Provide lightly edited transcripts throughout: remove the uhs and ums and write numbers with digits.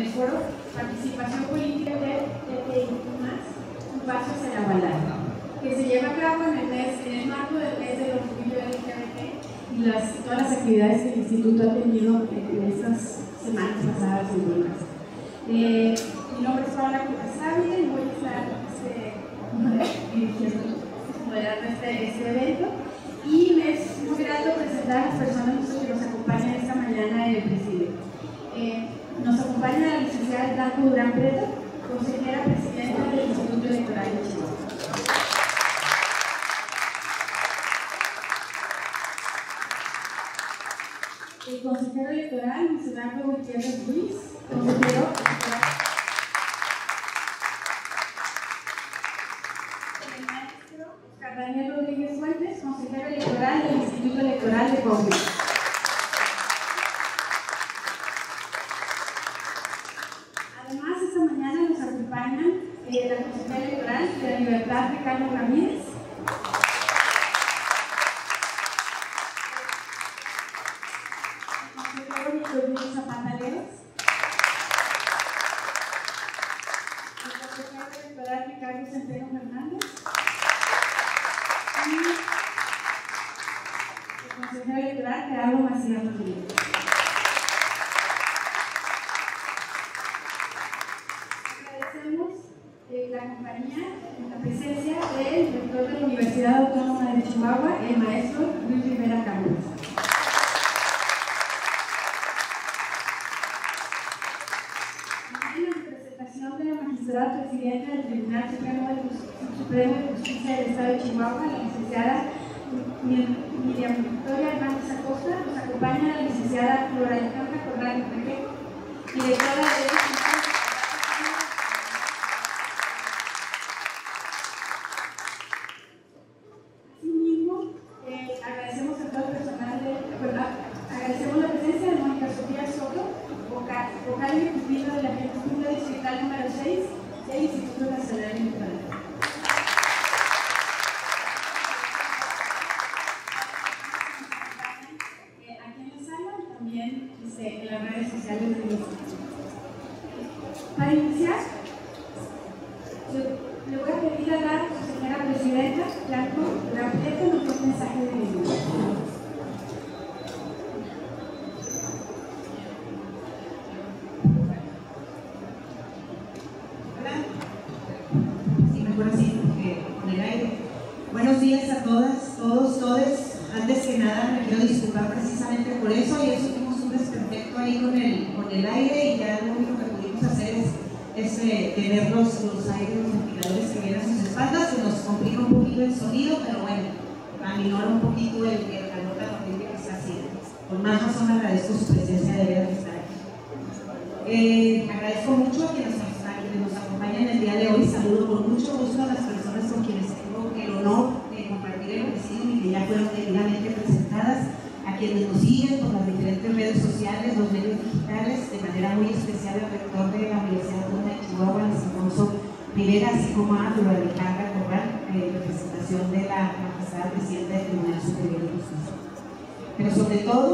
el foro Participación Política de más, un paso hacia la igualdad, que se lleva a cabo en el marco del mes del orgullo LGBT y todas las actividades que el Instituto ha tenido en estas semanas pasadas y últimas. Mi nombre es Paola Cucasavia y voy a estar moderando este evento, y me es muy grato presentar a las personas que nos acompañan esta mañana en el presidio. Nos acompaña la licenciada Blanco Durán Prieto, consejera presidenta del Instituto Electoral de Chihuahua. El consejero electoral, Luis Eduardo Gutiérrez Ruiz, consejero electoral. El maestro Oscar Daniel Rodríguez Fuentes, consejero electoral del Instituto Electoral de Coahuila. Además, esta mañana nos acompañan la consejera electoral de la Libertad, Ricardo Ramírez. Zapata Leros, el consejero electoral Ricardo Centeno Fernández y el consejero electoral Gerardo Macías Rodríguez. Agradecemos la compañía, la presencia del rector de la Universidad Autónoma de Chihuahua, el maestro Luis Rivera Campos. De la magistrada presidenta del Tribunal Supremo de Justicia del Estado de Chihuahua, la licenciada Miriam Victoria Hernández Acosta, nos acompaña la licenciada Flora Alejandra Corral Requejo, directora de Asimismo, agradecemos a todo el personal agradecemos la presencia de Mónica Sofía Soto, vocal ejecutiva de la Junta Distrital número 6 del Instituto Nacional Electoral. Aquí en la sala y también en las redes sociales del Instituto. Para iniciar, le voy a pedir a la consejera presidenta, Blanco Durán Prieto, nos dé un mensaje de bienvenida. Buenos días a todas, todos. Antes que nada me quiero disculpar precisamente por eso. Ayer tuvimos un desperfecto ahí con el aire y ya lo único que pudimos hacer es tener los aires, los ventiladores que vienen a sus espaldas. Se nos complica un poquito el sonido, pero bueno, aminora un poquito el calor tan horrible que está haciendo. Con más razón agradezco su presencia de estar aquí. Agradezco mucho a quienes nos acompañan el día de hoy. Saludo con mucho gusto a las personas con quienes tengo el honor de compartir el presidio y que ya fueron debidamente presentadas, a quienes nos siguen por las diferentes redes sociales, los medios digitales, de manera muy especial al rector de la Universidad Autónoma de Chihuahua, Luis Alfonso Rivera, así como a Flora Alejandra Corral, en representación de la magistrada presidenta del Tribunal Superior de Justicia. Pero sobre todo,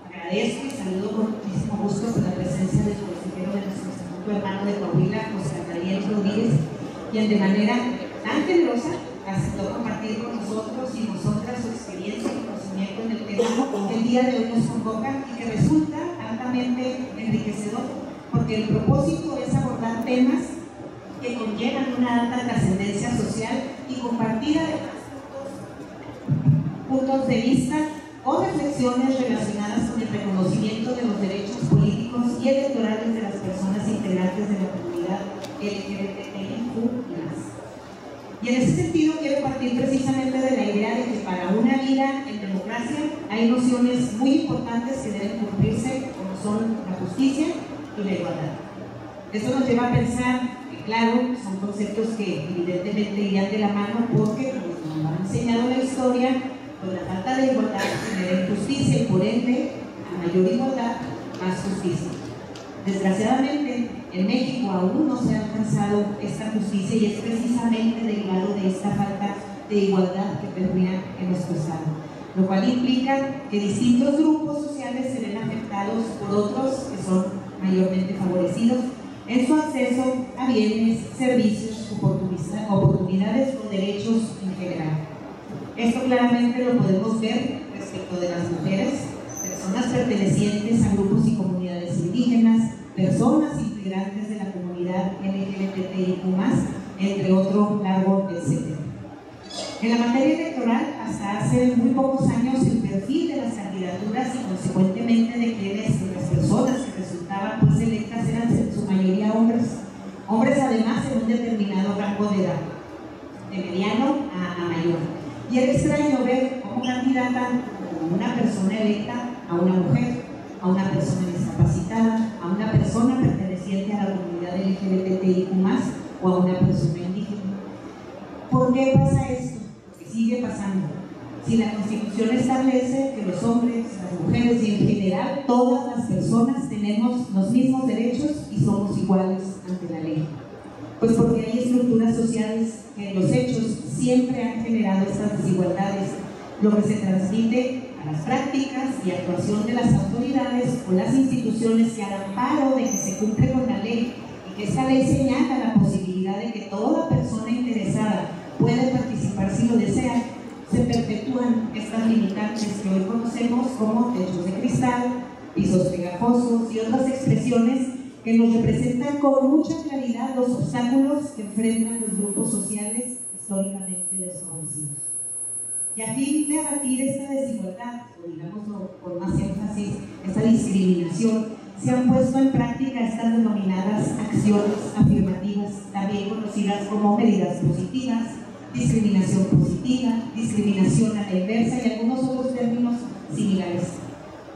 agradezco y saludo con muchísimo gusto por la presencia del consejero de nuestro Instituto Hermano de Coahuila, José Daniel Rodríguez, quien de manera tan generosa aceptó compartir con nosotros y nosotras su experiencia y conocimiento en el tema que el día de hoy nos convoca y que resulta altamente enriquecedor, porque el propósito es abordar temas que conllevan una alta trascendencia social y compartir además puntos de vista o reflexiones relacionadas con el reconocimiento de los derechos políticos y electorales de las personas integrantes de la comunidad LGBTIQ+. Y en ese sentido quiero partir precisamente de la idea de que para una vida en democracia hay nociones muy importantes que deben cumplirse, como son la justicia y la igualdad. Esto nos lleva a pensar que, claro, son conceptos que evidentemente irían de la mano porque, como nos ha enseñado la historia, pues la falta de igualdad genera injusticia y por ende, a mayor igualdad, más justicia. Desgraciadamente, en México aún no se ha alcanzado esta justicia y es precisamente derivado de esta falta de igualdad que permea en nuestro Estado, lo cual implica que distintos grupos sociales se ven afectados por otros que son mayormente favorecidos en su acceso a bienes, servicios, oportunidades o derechos en general. Esto claramente lo podemos ver respecto de las mujeres, personas pertenecientes a grupos y comunidades indígenas, personas integrantes de la comunidad LGBTIQ+, entre otro largo etcétera. En la materia electoral, hasta hace muy pocos años, el perfil de las candidaturas y consecuentemente de quienes, de las personas que resultaban pues electas, eran en su mayoría hombres además en un determinado rango de edad, de mediano a mayor. Y era extraño ver cómo candidatan como una persona electa a una mujer, a una persona discapacitada, a una persona perteneciente a la comunidad LGBTIQ+, o a una persona indígena. ¿Por qué pasa esto? Porque sigue pasando. Si la Constitución establece que los hombres, las mujeres y en general todas las personas tenemos los mismos derechos y somos iguales ante la ley, pues porque hay estructuras sociales que en los hechos siempre han generado estas desigualdades, lo que se transmite a las prácticas y actuación de las autoridades o las instituciones que al amparo de que se cumple con la ley y que esta ley señala la posibilidad de que toda persona interesada puede participar si lo desea, se perpetúan estas limitantes que hoy conocemos como techos de cristal, pisos pegajosos y otras expresiones que nos representan con mucha claridad los obstáculos que enfrentan los grupos sociales históricamente desfavorecidos. Y a fin de abatir esta desigualdad, o digámoslo con más énfasis, esta discriminación, se han puesto en práctica estas denominadas acciones afirmativas, también conocidas como medidas positivas, discriminación positiva, discriminación a la inversa y algunos otros términos similares.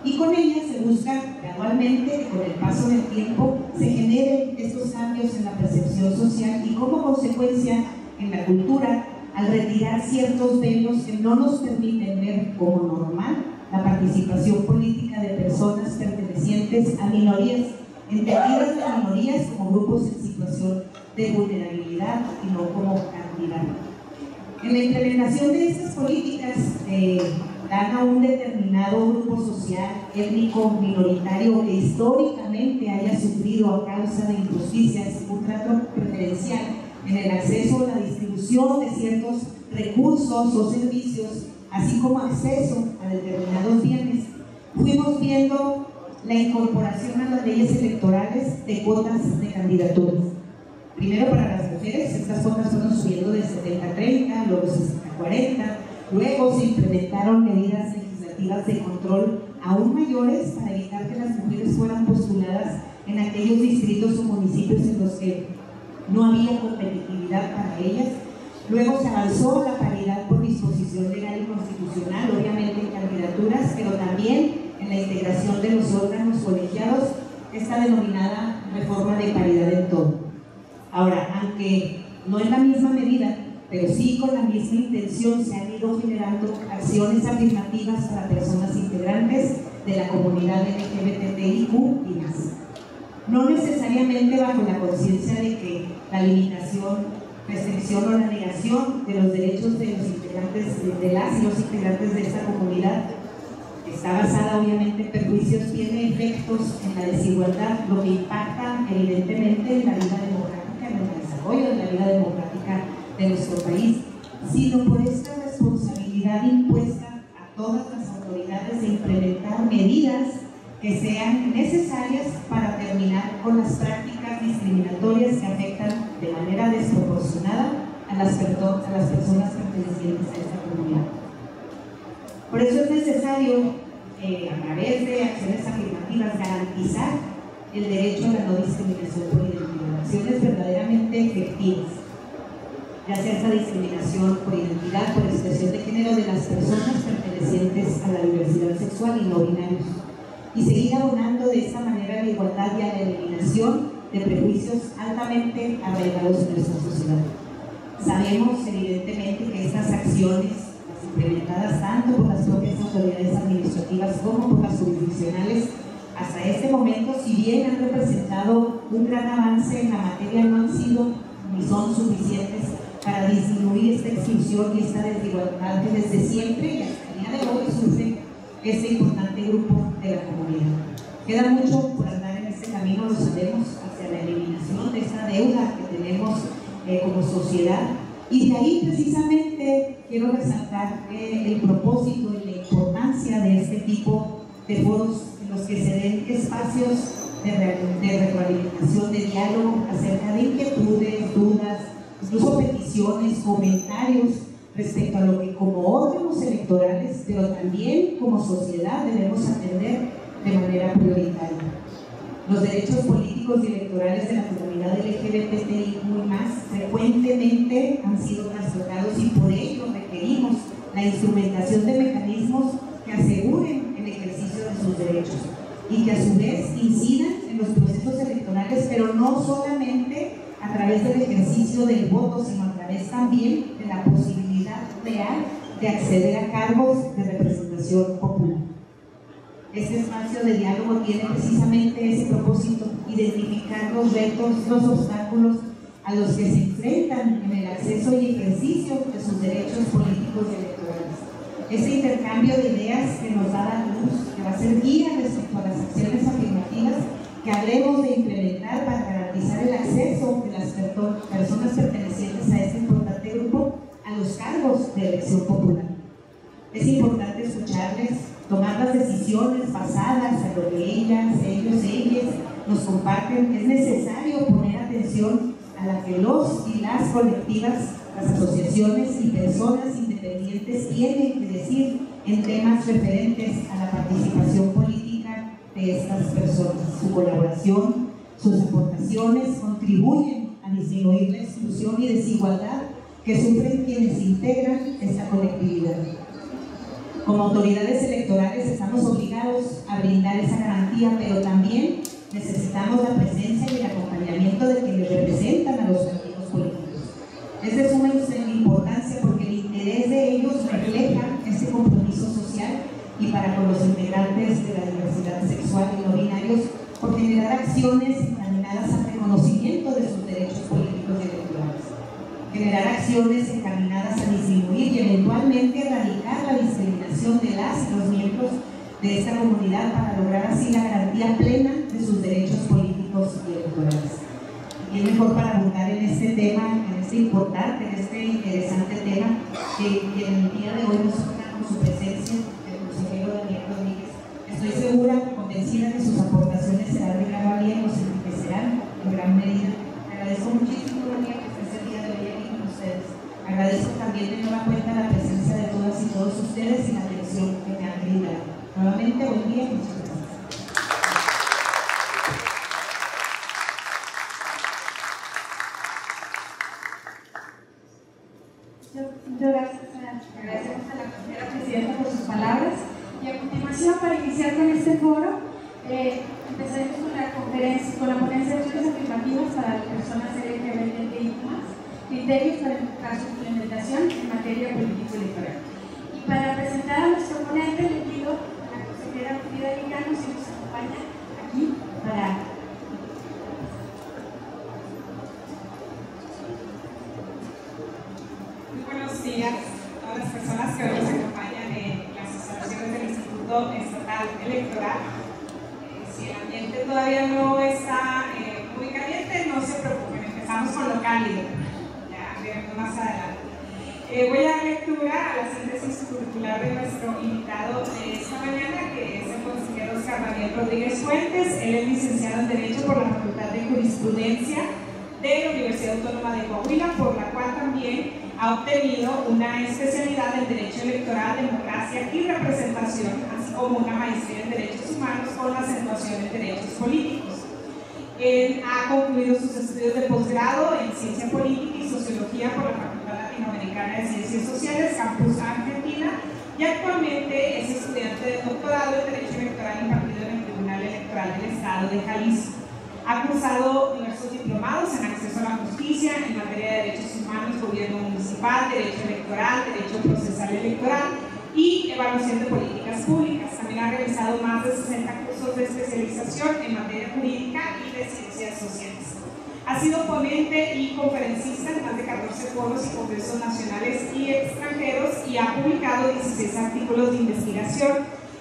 Y con ellas se busca gradualmente que con el paso del tiempo se generen estos cambios en la percepción social y como consecuencia en la cultura, al retirar ciertos velos que no nos permiten ver como normal la participación política de personas pertenecientes a minorías, entendidas las minorías como grupos en situación de vulnerabilidad y no como cantidad. En la implementación de estas políticas dan a un determinado grupo social, étnico, minoritario que históricamente haya sufrido a causa de injusticias un trato preferencial en el acceso a la distribución de ciertos recursos o servicios, así como acceso a determinados bienes. Fuimos viendo la incorporación a las leyes electorales de cuotas de candidaturas. Primero para las mujeres, estas cuotas fueron subiendo de 70-30, luego 60-40, luego se implementaron medidas legislativas de control aún mayores para evitar que las mujeres fueran postuladas en aquellos distritos o municipios en los que no había competitividad para ellas. Luego se avanzó la paridad por disposición legal y constitucional, obviamente en candidaturas, pero también en la integración de los órganos colegiados, esta denominada reforma de paridad en todo. Ahora, aunque no en la misma medida, pero sí con la misma intención, se han ido generando acciones afirmativas para personas integrantes de la comunidad LGBTIQ y más. No necesariamente bajo la conciencia de que la limitación, restricción o la negación de los derechos de los integrantes, de las y los integrantes de esta comunidad, está basada obviamente en perjuicios, tiene efectos en la desigualdad, lo que impacta evidentemente en la vida democrática, en el desarrollo de la vida democrática de nuestro país, sino por esta responsabilidad impuesta a todas las autoridades de implementar medidas que sean necesarias para terminar con las prácticas discriminatorias que afectan de manera desproporcionada a las personas pertenecientes a esta comunidad. Por eso es necesario, a través de acciones afirmativas, garantizar el derecho a la no discriminación por identidad, acciones verdaderamente efectivas, ya sea esta discriminación por identidad, por expresión de género de las personas pertenecientes a la diversidad sexual y no binarios, y seguir abonando de esta manera la igualdad y a la eliminación de prejuicios altamente arraigados en nuestra sociedad. Sabemos evidentemente que estas acciones, las implementadas tanto por las propias autoridades administrativas como por las jurisdiccionales, hasta este momento, si bien han representado un gran avance en la materia, no han sido ni son suficientes para disminuir esta exclusión y esta desigualdad que desde siempre y hasta el día de hoy sufre este importante grupo de la comunidad. Queda mucho por andar en este camino. camino, lo sabemos, hacia la eliminación de esta deuda que tenemos como sociedad. Y de ahí precisamente quiero resaltar el propósito y la importancia de este tipo de foros en los que se den espacios de retroalimentación, de diálogo acerca de inquietudes, dudas, incluso peticiones, comentarios respecto a lo que como órganos electorales, pero también como sociedad debemos atender de manera prioritaria. Los derechos políticos y electorales de la comunidad LGBTI frecuentemente han sido trastocados y por ello requerimos la instrumentación de mecanismos que aseguren el ejercicio de sus derechos y que a su vez incidan en los procesos electorales, pero no solamente a través del ejercicio del voto, sino a través también de la posibilidad real de acceder a cargos de representación popular. Este espacio de diálogo tiene precisamente ese propósito: identificar los retos, los obstáculos a los que se enfrentan en el acceso y ejercicio de sus derechos políticos y electorales. Este intercambio de ideas que nos da la luz, que va a ser guía respecto a las acciones afirmativas que habremos de implementar para garantizar el acceso de las personas pertenecientes a este importante grupo a los cargos de elección popular. Es importante escucharles, tomar las decisiones basadas en lo que ellas nos comparten. Es necesario poner atención a la que los y las colectivas, las asociaciones y personas independientes tienen que decir en temas referentes a la participación política de estas personas. Su colaboración, sus aportaciones contribuyen a disminuir la exclusión y desigualdad que sufren quienes integran esta colectividad. Como autoridades electorales estamos obligados a brindar esa garantía, pero también necesitamos la presencia y el acompañamiento de quienes representan a los partidos políticos. Es de suma importancia porque el interés de ellos refleja ese compromiso social y para con los integrantes de la diversidad sexual y no binarios, por generar acciones encaminadas al reconocimiento de sus derechos políticos y electorales. Generar acciones encaminadas a disminuir y eventualmente erradicar la discriminación de las y los miembros de esta comunidad para lograr así la garantía plena de sus derechos políticos y electorales. Y es mejor para abundar en este tema, en este importante, en este interesante tema, que en el día de hoy nos honra con su presencia el consejero Daniel Rodríguez. Estoy segura, convencida que sus aportaciones serán de gran valía y nos enriquecerán en gran medida. Agradezco muchísimo, Daniel, que estés el día de hoy aquí con ustedes. Agradezco también de nueva cuenta la presencia de todas y todos ustedes y la atención que me han brindado. Nuevamente, buen día y muchas gracias. Muchas gracias. Agradecemos a la consejera presidenta por sus palabras. Y a continuación, para iniciar con este foro, empezaremos con la ponencia de acciones afirmativas para las personas LGBTI+, criterios para enfocar su implementación en materia político-electoral. Y para presentar a nuestro ponente, le pido a la consejera Frida Liriano si nos acompaña aquí para... Buenos días a todas las personas que hoy nos acompañan en las instalaciones del Instituto Estatal Electoral. Si el ambiente todavía no está muy caliente, no se preocupen, empezamos con lo cálido, ya veremos más adelante. Voy a dar lectura a la síntesis curricular de nuestro invitado de esta mañana, que es el consejero Oscar Daniel Rodríguez Fuentes. Él es licenciado en Derecho por la Facultad de Jurisprudencia de la Universidad Autónoma de Coahuila, por la cual también ha obtenido una especialidad en Derecho Electoral, Democracia y Representación, así como una maestría en Derechos Humanos con acentuación en Derechos Políticos. Él ha concluido sus estudios de posgrado en Ciencia Política y Sociología por la Facultad Latinoamericana de Ciencias Sociales, Campus Argentina, y actualmente es estudiante de doctorado en Derecho Electoral impartido en el Tribunal Electoral del Estado de Jalisco. Ha cursado diversos diplomados en acceso a la justicia, en materia de derechos humanos, gobierno municipal, derecho electoral, derecho procesal electoral y evaluación de políticas públicas. También ha realizado más de 60 cursos de especialización en materia jurídica y de ciencias sociales. Ha sido ponente y conferencista en más de 14 foros y congresos nacionales y extranjeros y ha publicado 16 artículos de investigación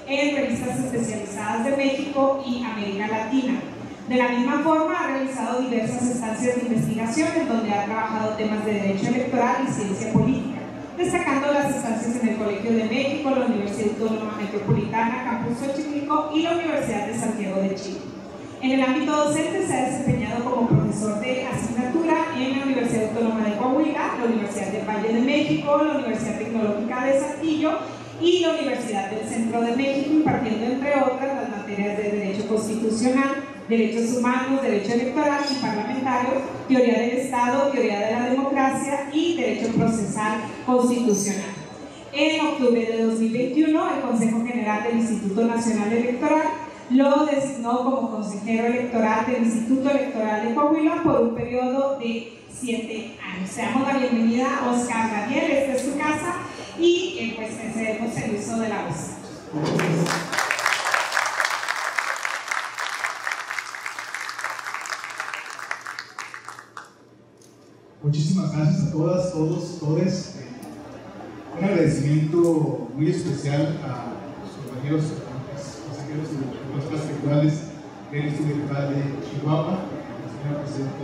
en revistas especializadas de México y América Latina. De la misma forma, ha realizado diversas estancias de investigación en donde ha trabajado temas de derecho electoral y ciencia política, destacando las estancias en el Colegio de México, la Universidad Autónoma Metropolitana, Campus Xochimilco y la Universidad de Santiago de Chile. En el ámbito docente se ha desempeñado como profesor de asignatura en la Universidad Autónoma de Coahuila, la Universidad del Valle de México, la Universidad Tecnológica de Saltillo y la Universidad del Centro de México, impartiendo entre otras las materias de Derecho Constitucional, Derechos Humanos, Derecho Electoral y Parlamentario, Teoría del Estado, Teoría de la Democracia y Derecho Procesal Constitucional. En octubre de 2021, el Consejo General del Instituto Nacional Electoral lo designó como consejero electoral del Instituto Electoral de Coahuila por un periodo de 7 años. Le damos la bienvenida a Oscar Daniel, esta es su casa, y pues le cedemos el uso de la voz. Muchísimas gracias a todas, todos, todes. Un agradecimiento muy especial a los compañeros consejeros y consejeras electorales del Instituto Electoral de Chihuahua, señora presidenta de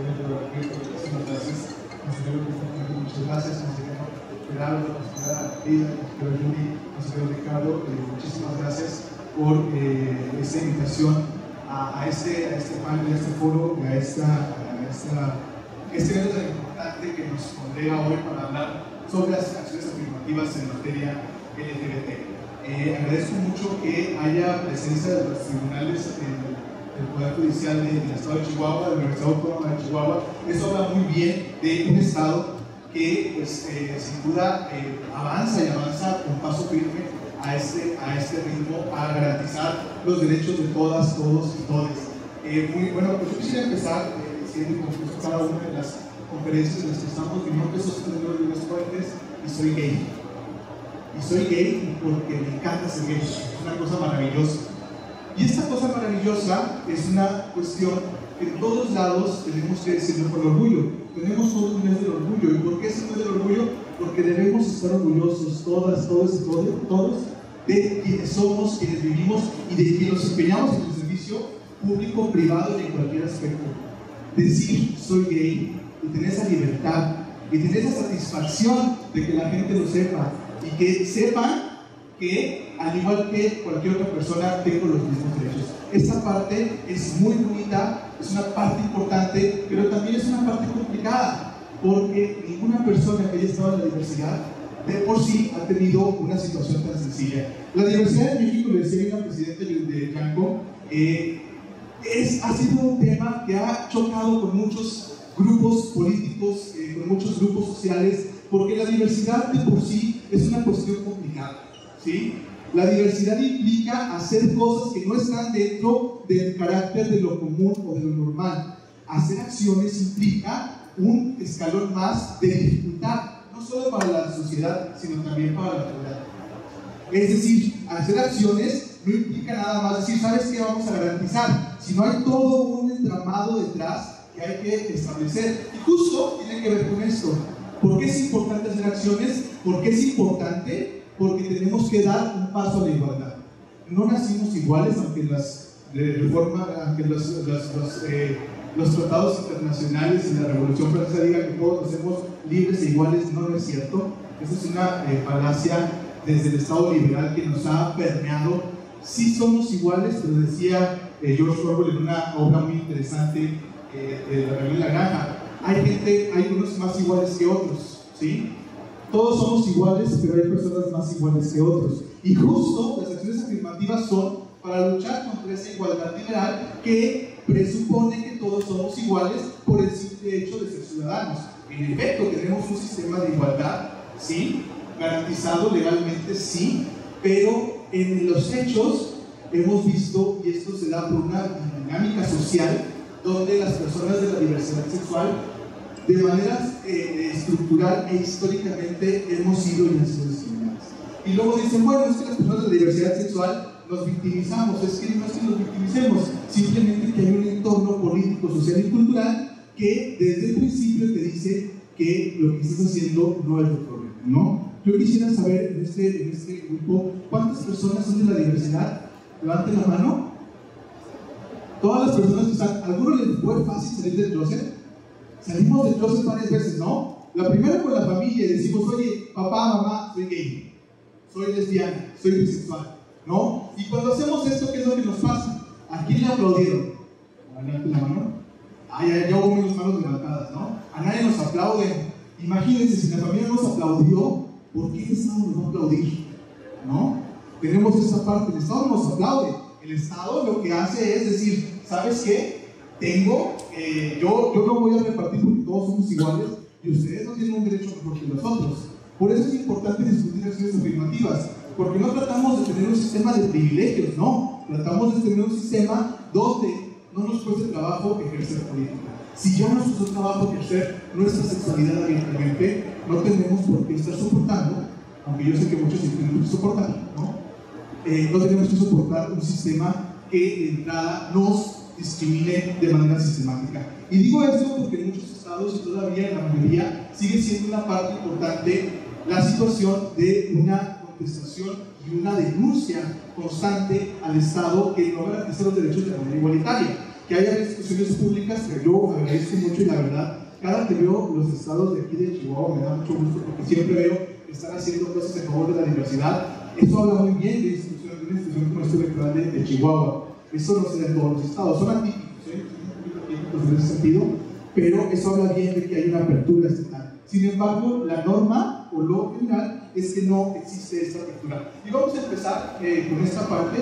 muchísimas gracias, consejero Cristian, muchas gracias, consejero Gerardo, consejera Frida, consejero Yuri, consejero Ricardo, muchísimas gracias por esta invitación a este panel, a este foro, a este evento tan importante que nos congrega hoy para hablar sobre las acciones afirmativas en materia LGBT. Agradezco mucho que haya presencia de los tribunales del Poder Judicial del Estado de Chihuahua, de la Universidad Autónoma de Chihuahua. Eso habla muy bien de un Estado que, pues, sin duda avanza y avanza con paso firme a este ritmo, a garantizar los derechos de todas, todos y todes. Muy bueno, pues yo quisiera empezar diciendo como cada una de las conferencias en las que estamos. Mi nombre es Oscar Daniel Fuentes y soy gay. Y soy gay porque me encanta ser gay, es una cosa maravillosa. Y esta cosa maravillosa es una cuestión que en todos lados tenemos que decirlo con orgullo. Tenemos todo un mes del orgullo. ¿Y por qué es un mes del orgullo? Porque debemos estar orgullosos, todas, todos y todos, de quienes somos, quienes vivimos y de quienes nos empeñamos en el servicio público, privado y en cualquier aspecto. Decir soy gay y tener esa libertad y tener esa satisfacción de que la gente lo sepa y que sepan que, al igual que cualquier otra persona, tengo los mismos derechos. Esta parte es muy bonita, es una parte importante, pero también es una parte complicada, porque ninguna persona que haya estado en la diversidad de por sí ha tenido una situación tan sencilla. La diversidad en México, le decía la presidenta de Yanco, ha sido un tema que ha chocado con muchos grupos políticos, con muchos grupos sociales, porque la diversidad de por sí es una cuestión complicada, ¿sí? La diversidad implica hacer cosas que no están dentro del carácter de lo común o de lo normal. Hacer acciones implica un escalón más de dificultad, no solo para la sociedad, sino también para la comunidad. Es decir, hacer acciones no implica nada más decir, ¿sabes qué vamos a garantizar? Sino hay todo un entramado detrás que hay que establecer. Y justo tiene que ver con esto. ¿Por qué es importante hacer acciones? ¿Por qué es importante? Porque tenemos que dar un paso a la igualdad. No nacimos iguales, aunque los tratados internacionales y la Revolución Francesa digan que todos nacemos libres e iguales. No es cierto. Esa es una falacia desde el Estado liberal que nos ha permeado. Sí somos iguales, pero decía George Orwell en una obra muy interesante de La Rebelión de la Granja, hay unos más iguales que otros, ¿sí? Todos somos iguales, pero hay personas más iguales que otros. Y justo las acciones afirmativas son para luchar contra esa igualdad liberal que presupone que todos somos iguales por el simple hecho de ser ciudadanos. En efecto, tenemos un sistema de igualdad, ¿sí? Garantizado legalmente, sí, pero en los hechos hemos visto, y esto se da por una dinámica social, donde las personas de la diversidad sexual, de manera estructural e históricamente, hemos sido y han sido discriminadas. Y luego dicen, bueno, es que las personas de la diversidad sexual nos victimizamos. Es que no es que nos victimicemos, simplemente que hay un entorno político, social y cultural que desde el principio te dice que lo que estás haciendo no es lo correcto, ¿no? Yo quisiera saber en este grupo, ¿cuántas personas son de la diversidad? Levanten la mano. Todas las personas que están, ¿a alguno les fue fácil salir del closet? Salimos del closet varias veces, ¿no? La primera con la familia, decimos, oye, papá, mamá, soy gay, soy lesbiana, soy bisexual, ¿no? Y cuando hacemos esto, ¿qué es lo que nos pasa? ¿A quién le aplaudieron? Levanten la mano. Ya hubo menos manos levantadas, ¿no? A nadie nos aplauden. Imagínense, si la familia nos aplaudió, ¿por qué el Estado nos va a aplaudir? ¿No? Tenemos esa parte, el Estado nos aplaude. El Estado lo que hace es decir, ¿sabes qué? Yo no voy a repartir porque todos somos iguales y ustedes no tienen un derecho mejor que los otros. Por eso es importante discutir acciones afirmativas, porque no tratamos de tener un sistema de privilegios, no. Tratamos de tener un sistema donde no nos cueste trabajo ejercer política. Si ya nos costó trabajo ejercer nuestra sexualidad abiertamente, no tenemos por qué estar soportando, aunque yo sé que muchos sí tenemos que soportar, ¿no? No tenemos que soportar un sistema que de entrada nos discrimine de manera sistemática. Y digo esto porque en muchos estados y todavía en la mayoría sigue siendo una parte importante la situación de una contestación y una denuncia constante al Estado que no garantiza los derechos de manera igualitaria. Que haya instituciones públicas que yo agradezco mucho y la verdad, cada que veo los estados de aquí de Chihuahua me da mucho gusto porque siempre veo que están haciendo cosas en favor de la diversidad. Eso habla muy bien de una institución como esta electoral de Chihuahua. Eso no se da en todos los estados, son atípicos, en ese sentido, pero eso habla bien de que hay una apertura estatal. Sin embargo, la norma o lo general es que no existe esta apertura. Y vamos a empezar con esta parte.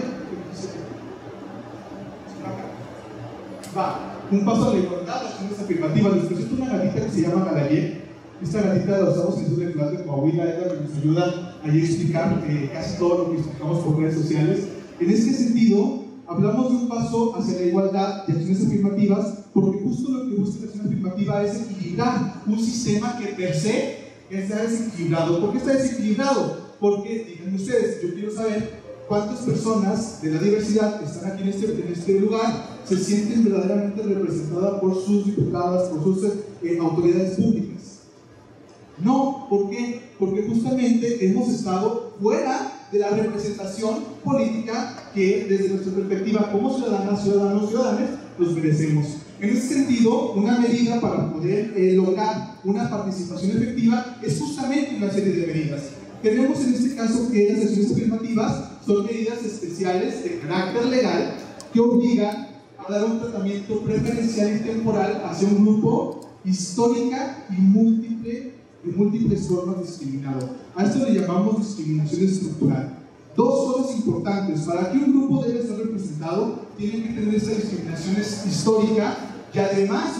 Un paso a la igualdad, acciones afirmativas. Les presento una gatita que se llama Galayé. Esta gatita la usamos en el sur electoral de Coahuila, es la que nos ayuda a explicar casi todo lo que explicamos por redes sociales. En este sentido, hablamos de un paso hacia la igualdad y acciones afirmativas, porque justo lo que busca la acción afirmativa es equilibrar un sistema que per se está desequilibrado. ¿Por qué está desequilibrado? Porque, díganme ustedes, yo quiero saber cuántas personas de la diversidad que están aquí en este lugar se sienten verdaderamente representadas por sus diputadas, por sus autoridades públicas. No, ¿por qué? Porque justamente hemos estado fuera de la representación política que desde nuestra perspectiva como ciudadanas, ciudadanos, ciudadanas, nos merecemos. En ese sentido, una medida para poder lograr una participación efectiva es justamente una serie de medidas. Tenemos en este caso que las acciones afirmativas son medidas especiales de carácter legal que obligan a dar un tratamiento preferencial y temporal hacia un grupo histórica y de múltiples formas discriminado. A esto le llamamos discriminación estructural. Dos cosas importantes: para que un grupo debe ser representado, tiene que tener esa discriminación histórica y además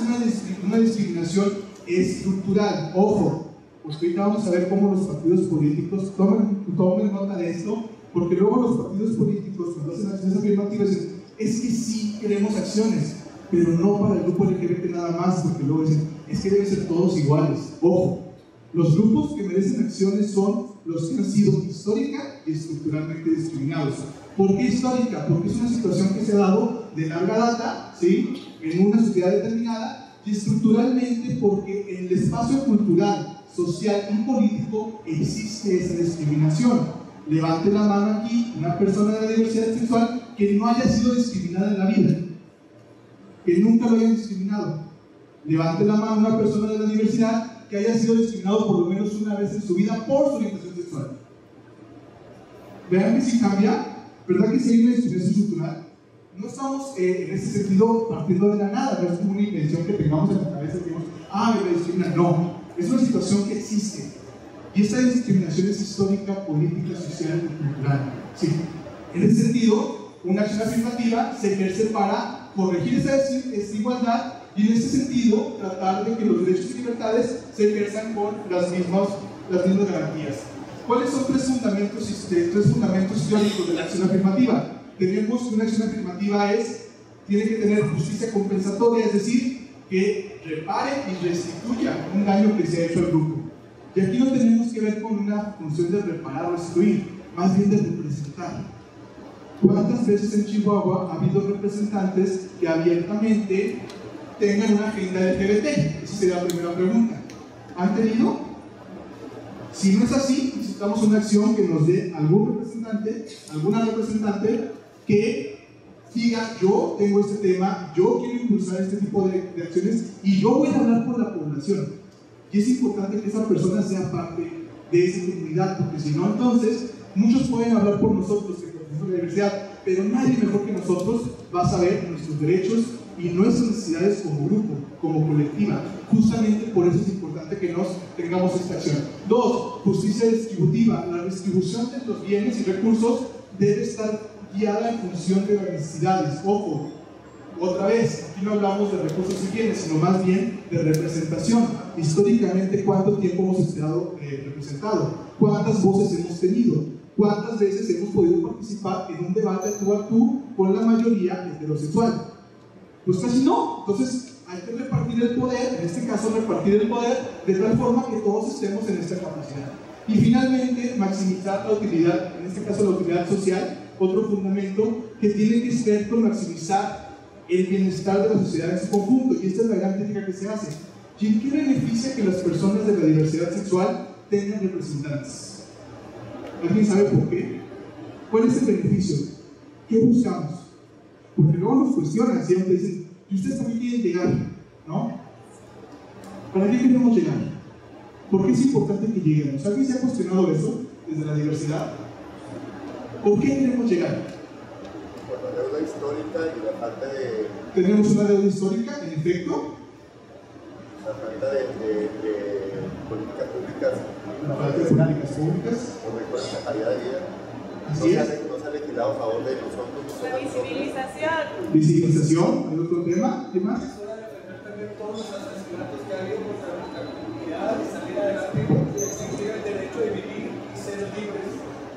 una discriminación estructural. Ojo, pues ahorita vamos a ver cómo los partidos políticos tomen nota de esto, porque luego los partidos políticos, cuando hacen acciones afirmativas, dicen, es que sí queremos acciones, pero no para el grupo LGBT nada más, porque luego dicen, es que deben ser todos iguales. Ojo, los grupos que merecen acciones son los que han sido histórica y estructuralmente discriminados. ¿Por qué histórica? Porque es una situación que se ha dado de larga data, ¿sí?, en una sociedad determinada, y estructuralmente porque en el espacio cultural, social y político existe esa discriminación. Levante la mano aquí una persona de la diversidad sexual que no haya sido discriminada en la vida, que nunca lo hayan discriminado. Levante la mano una persona de la diversidad que haya sido discriminado por lo menos una vez en su vida por su orientación sexual. Vean que si cambia, ¿verdad que si hay una discriminación estructural? No estamos en ese sentido partiendo de la nada, no es como una invención que tengamos en la cabeza y digamos, me discriminan. No, es una situación que existe. Y esta discriminación es histórica, política, social y cultural. Sí. En ese sentido, una acción afirmativa se ejerce para corregir esa desigualdad y en ese sentido tratar de que los derechos y libertades se ejerzan con las mismas garantías. ¿Cuáles son tres fundamentos teóricos de la acción afirmativa? Tenemos que una acción afirmativa tiene que tener justicia compensatoria, es decir, que repare y restituya un daño que se ha hecho al grupo. Y aquí no tenemos que ver con una función de reparar o restituir, más bien de representar. ¿Cuántas veces en Chihuahua ha habido representantes que abiertamente tengan una agenda LGBT? Esa sería la primera pregunta. ¿Han tenido? Si no es así, necesitamos una acción que nos dé algún representante, alguna representante que diga, yo tengo este tema, yo quiero impulsar este tipo de acciones y yo voy a hablar por la población. Y es importante que esa persona sea parte de esa comunidad, porque si no, entonces, muchos pueden hablar por nosotros en el proceso de la diversidad, pero nadie mejor que nosotros va a saber nuestros derechos y nuestras necesidades como grupo, como colectiva. Justamente por eso es importante que nos tengamos esta acción. 2, justicia distributiva. La distribución de los bienes y recursos debe estar guiada en función de las necesidades. Ojo, otra vez, aquí no hablamos de recursos y bienes, sino más bien de representación. Históricamente, ¿cuánto tiempo hemos estado representados? ¿Cuántas voces hemos tenido? ¿Cuántas veces hemos podido participar en un debate tú a tú con la mayoría heterosexual? Pues casi no. Entonces hay que repartir el poder, en este caso repartir el poder de tal forma que todos estemos en esta capacidad. Y finalmente, maximizar la utilidad, en este caso la utilidad social, otro fundamento que tiene que ver con maximizar el bienestar de la sociedad en su conjunto. Y esta es la gran crítica que se hace. ¿Y qué beneficia que las personas de la diversidad sexual tengan representantes? ¿Alguien sabe por qué? ¿Cuál es el beneficio? ¿Qué buscamos? Porque luego nos cuestionan, siempre dicen, ¿y ustedes también quieren llegar? ¿No? ¿Para qué queremos llegar? ¿Por qué es importante que lleguemos? ¿Alguien se ha cuestionado eso desde la diversidad? ¿Por qué queremos llegar? Por la deuda histórica y la falta de... Tenemos una deuda histórica, en efecto. La falta de políticas públicas. La falta de políticas públicas. Los recortes de calidad de vida. Así es. No se ha legislado a favor de nosotros. La visibilización. Visibilización, ¿hay otro tema? ¿Qué más? Es hora de defender también todos los asesinatos que ha habido contra nuestra comunidad y salir adelante y exigir el derecho de vivir y ser libres.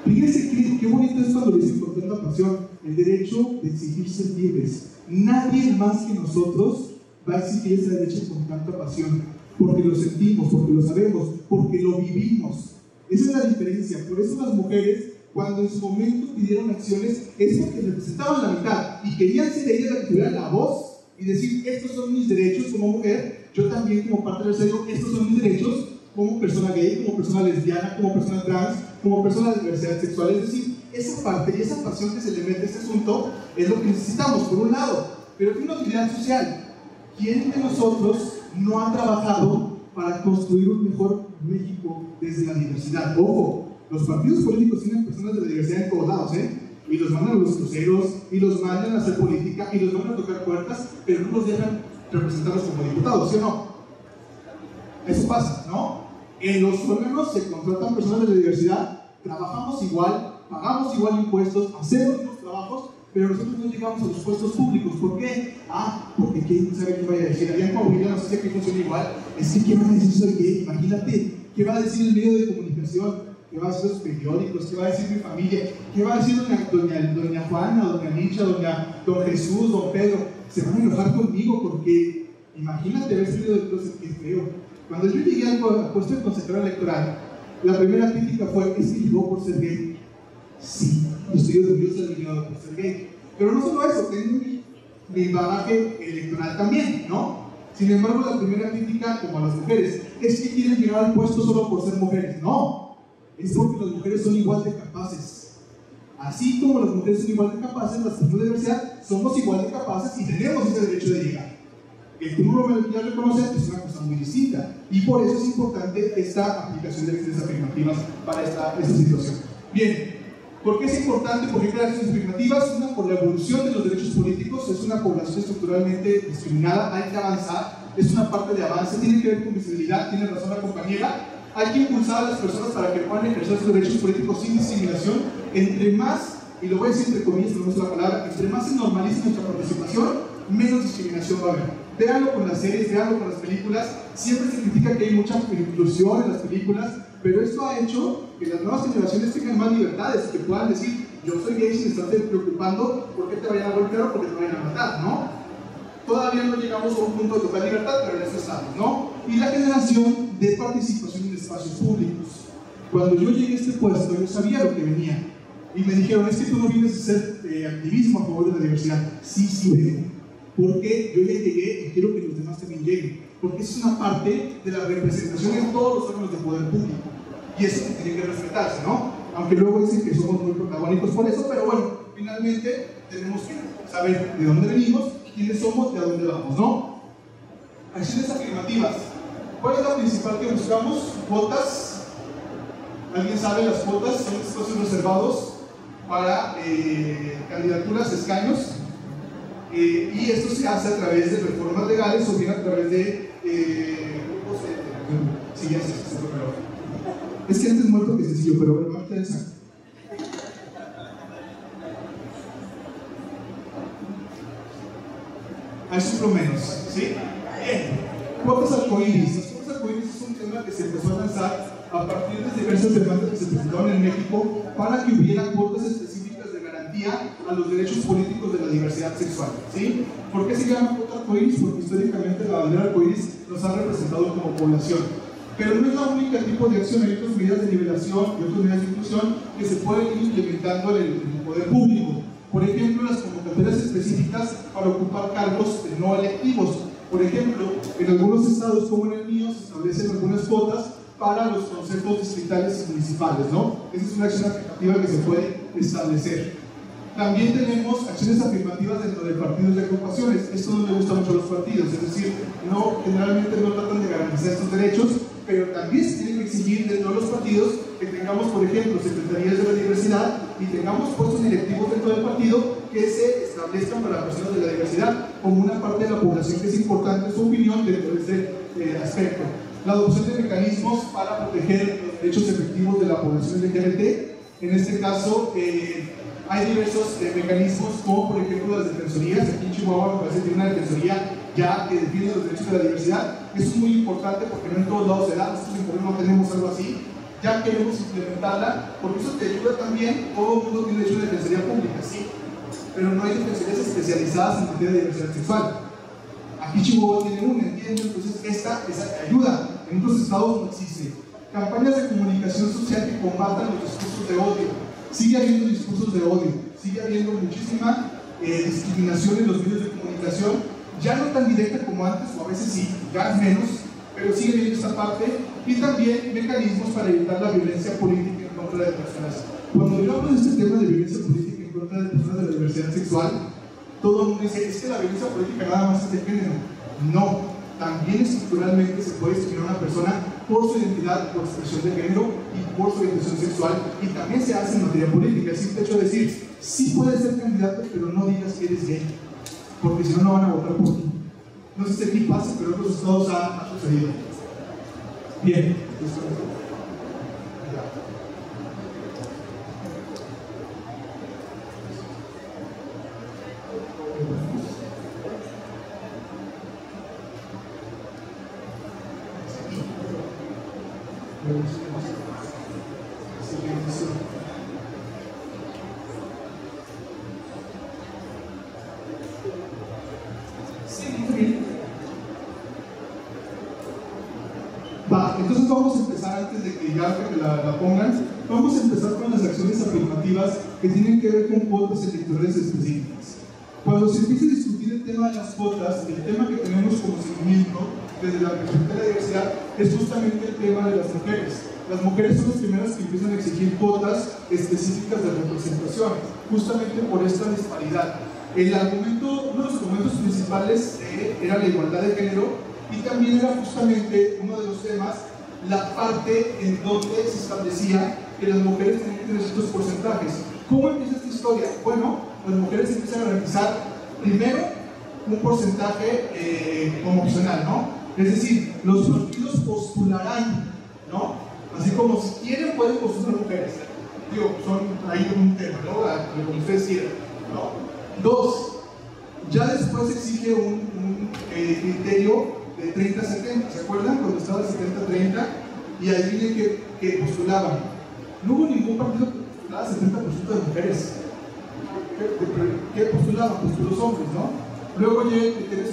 Fíjense qué bonito es cuando les importa la pasión, el derecho de exigir ser libres. Nadie más que nosotros va a exigir ese derecho con tanta pasión, porque lo sentimos, porque lo sabemos, porque lo vivimos. Esa es la diferencia. Por eso las mujeres, cuando en su momento pidieron acciones, es porque representaban la mitad y querían ser ellas las que tuvieran la voz y decir, estos son mis derechos como mujer, yo también como parte del sello, estos son mis derechos como persona gay, como persona lesbiana, como persona trans, como persona de diversidad sexual. Es decir, esa parte y esa pasión que se le mete a este asunto es lo que necesitamos, por un lado. Pero tiene una utilidad social. ¿Quién de nosotros no ha trabajado para construir un mejor México desde la diversidad? Ojo, los partidos políticos tienen personas de la diversidad en todos lados, y los mandan a los cruceros, y los mandan a hacer política, y los mandan a tocar puertas, pero no los dejan representarlos como diputados, ¿sí o no? Eso pasa, ¿no? En los órganos se contratan personas de la diversidad, trabajamos igual, pagamos igual impuestos, hacemos los trabajos, pero nosotros no llegamos a los puestos públicos. ¿Por qué? Porque quién sabe qué vaya a decir. Allá en Coahuila no sé si aquí funciona igual. Es que ¿qué van a decir soy gay? Imagínate, ¿qué va a decir el medio de comunicación? ¿Qué va a decir los periódicos? ¿Qué va a decir mi familia? ¿Qué va a decir doña Juana, doña Micha, don Jesús, don Pedro? Se van a enojar conmigo porque imagínate haber salido del closet, qué feo. Cuando yo llegué al puesto de consejero electoral, la primera crítica fue, ¿es que llegó por ser gay? Sí, estoy orgulloso de haber llegado por ser gay. Pero no solo eso, tengo mi bagaje electoral también, ¿no? Sin embargo, la primera crítica, como a las mujeres, es que quieren llegar al puesto solo por ser mujeres. No, es porque las mujeres son igual de capaces. Así como las mujeres son igual de capaces, las personas de diversidad somos igual de capaces y tenemos ese derecho de llegar. Que tú no lo quieras reconocer es una cosa muy distinta. Y por eso es importante esta aplicación de acciones afirmativas para esta situación. Bien, ¿por qué es importante? ¿Por qué crear acciones afirmativas? Una, por la evolución de los derechos políticos. Es una población estructuralmente discriminada, hay que avanzar, es una parte de avance, tiene que ver con visibilidad, tiene razón la compañera. Hay que impulsar a las personas para que puedan ejercer sus derechos políticos sin discriminación. Entre más, y lo voy a decir entre comillas, no es la palabra, entre más se normalice nuestra participación, menos discriminación va a haber. Véanlo con las series, véanlo con las películas. Siempre se critica que hay mucha inclusión en las películas, pero esto ha hecho que las nuevas generaciones tengan más libertades, que puedan decir, yo soy gay sin estarte preocupando por qué te vayan a golpear o por qué te vayan a matar, ¿no? Todavía no llegamos a un punto de total libertad, pero en eso estamos, ¿no? Y la generación de participación en espacios públicos. Cuando yo llegué a este puesto, yo sabía lo que venía. Y me dijeron, es que tú no vienes a hacer activismo a favor de la diversidad. Sí, vengo. Porque yo ya llegué y quiero que los demás también lleguen. Porque es una parte de la representación en todos los órganos de poder público. Y eso tiene que respetarse, ¿no? Aunque luego dicen que somos muy protagónicos por eso, pero bueno, finalmente tenemos que saber de dónde venimos, quiénes somos y a dónde vamos, ¿no? Acciones afirmativas. ¿Cuál es la principal que buscamos? Cuotas. ¿Alguien sabe? Las cuotas son espacios reservados para candidaturas, escaños, y esto se hace a través de reformas legales o bien a través de grupos de... Sí, ya sé, pero... Es que antes muerto que sencillo, pero bueno, más interesante. Hay suplementos, ¿sí? Bien. Cuotas arcoíris. Las cuotas arcoíris es un tema que se empezó a lanzar a partir de diversas demandas que se presentaron en México para que hubiera cuotas específicas de garantía a los derechos políticos de la diversidad sexual, ¿sí? ¿Por qué se llama cuota arcoíris? Porque históricamente la bandera arcoíris nos ha representado como población. Pero no es la única tipo de acción, hay otras medidas de nivelación y otras medidas de inclusión que se pueden ir implementando en el poder público. Por ejemplo, las convocatorias específicas para ocupar cargos no electivos. Por ejemplo, en algunos estados como en el mío se establecen algunas cuotas para los consejos distritales y municipales, ¿no? Esa es una acción afirmativa que se puede establecer. También tenemos acciones afirmativas dentro de partidos y agrupaciones. Esto no le gusta mucho a los partidos, es decir, generalmente no tratan de garantizar estos derechos, pero también se tiene que exigir dentro de los partidos que tengamos, por ejemplo, secretarías de la diversidad y tengamos puestos directivos dentro del partido que se establezcan para personas de la diversidad como una parte de la población que es importante, su opinión dentro de este aspecto. La adopción de mecanismos para proteger los derechos efectivos de la población LGBT. En este caso, hay diversos mecanismos, como por ejemplo las defensorías. Aquí en Chihuahua me parece que tiene una defensoría ya que defiende los derechos de la diversidad. Eso es muy importante porque no en todos lados se da. Nosotros en Puebla no tenemos algo así. Ya queremos implementarla porque eso te ayuda también. Todo el mundo tiene derecho a defensoría pública, sí, pero no hay defensorías especializadas en materia de diversidad sexual. Aquí Chihuahua tiene una, ¿entienden? Entonces esa ayuda. En otros estados no existe. Campañas de comunicación social que combatan los discursos de odio. Sigue habiendo discursos de odio, sigue habiendo muchísima discriminación en los medios de comunicación, ya no tan directa como antes, o a veces sí, ya menos, pero sigue habiendo esta parte, y también mecanismos para evitar la violencia política en contra de personas. Cuando yo hablo de este tema de violencia política en contra de personas de la diversidad sexual, todo el mundo dice, es que la violencia política nada más es de género. No, también estructuralmente se puede discriminar a una persona por su identidad, por su expresión de género y por su orientación sexual, y también se hace en materia política. Es simple hecho de decir, sí puedes ser candidato, pero no digas que eres gay, porque si no, no van a votar por ti. No sé si aquí pasa, pero en otros estados ha sucedido. Bien. Entonces vamos a empezar, antes de que ya la pongan, vamos a empezar con las acciones afirmativas que tienen que ver con cuotas electorales específicas. Cuando se empieza a discutir el tema de las cuotas, el tema que tenemos como seguimiento desde la perspectiva de la diversidad es justamente el tema de las mujeres. Las mujeres son las primeras que empiezan a exigir cuotas específicas de representación, justamente por esta disparidad. El argumento, uno de los argumentos principales era la igualdad de género, y también era justamente uno de los temas, la parte en donde se establecía que las mujeres tenían que tener ciertos porcentajes. ¿Cómo empieza esta historia? Bueno, las mujeres empiezan a garantizar primero un porcentaje como opcional, ¿no? Es decir, los partidos postularán, ¿no? Así como si quieren pueden postular mujeres. Digo, son ahí un tema, ¿no? Lo que ustedes quieran, ¿no? Dos, ya después exige un criterio de 30-70, ¿se acuerdan? Cuando estaba el 70-30 y adivinen que postulaban. No hubo ningún partido que postulara 70% de mujeres. ¿Qué postulaban? Pues los hombres, ¿no? Luego llega el criterio 60-40.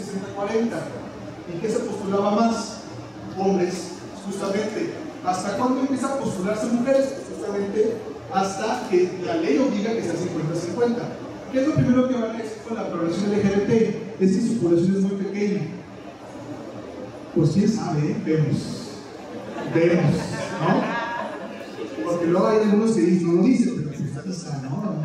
¿Y qué se postulaba más? Hombres, justamente. ¿Hasta cuándo empieza a postularse mujeres? Justamente hasta que la ley obliga que sea 50-50. ¿Qué es lo primero que van a decir con la población LGBT? Es que su población es muy pequeña. Pues quién sabe, vemos, ¿no? Porque luego hay algunos que no lo dicen, pero justiza, ¿no?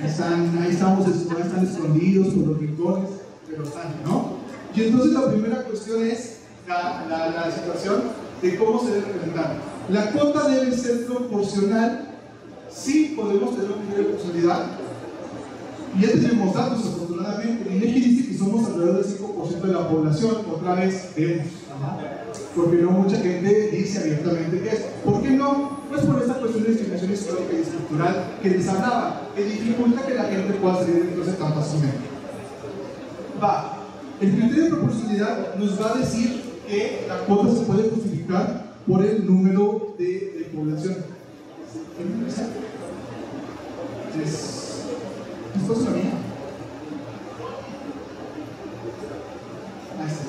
Ahí están escondidos por los rincones, pero están, ¿no? Y entonces la primera cuestión es la situación de cómo se debe representar. La cuota debe ser proporcional. Sí podemos tener un nivel de proporcionalidad. Y ya tenemos datos, afortunadamente. El INEGI dice que somos alrededor del 5% de la población. Otra vez vemos, ¿no? Porque no mucha gente dice abiertamente que es. ¿Por qué no? Pues por esta cuestión de discriminación histórica y estructural que les hablaba, que dificulta que la gente pueda salir de esa etapa fácilmente. El criterio de proporcionalidad nos va a decir que la cuota se puede justificar por el número de población. ¿Esto es la mía? Ahí está.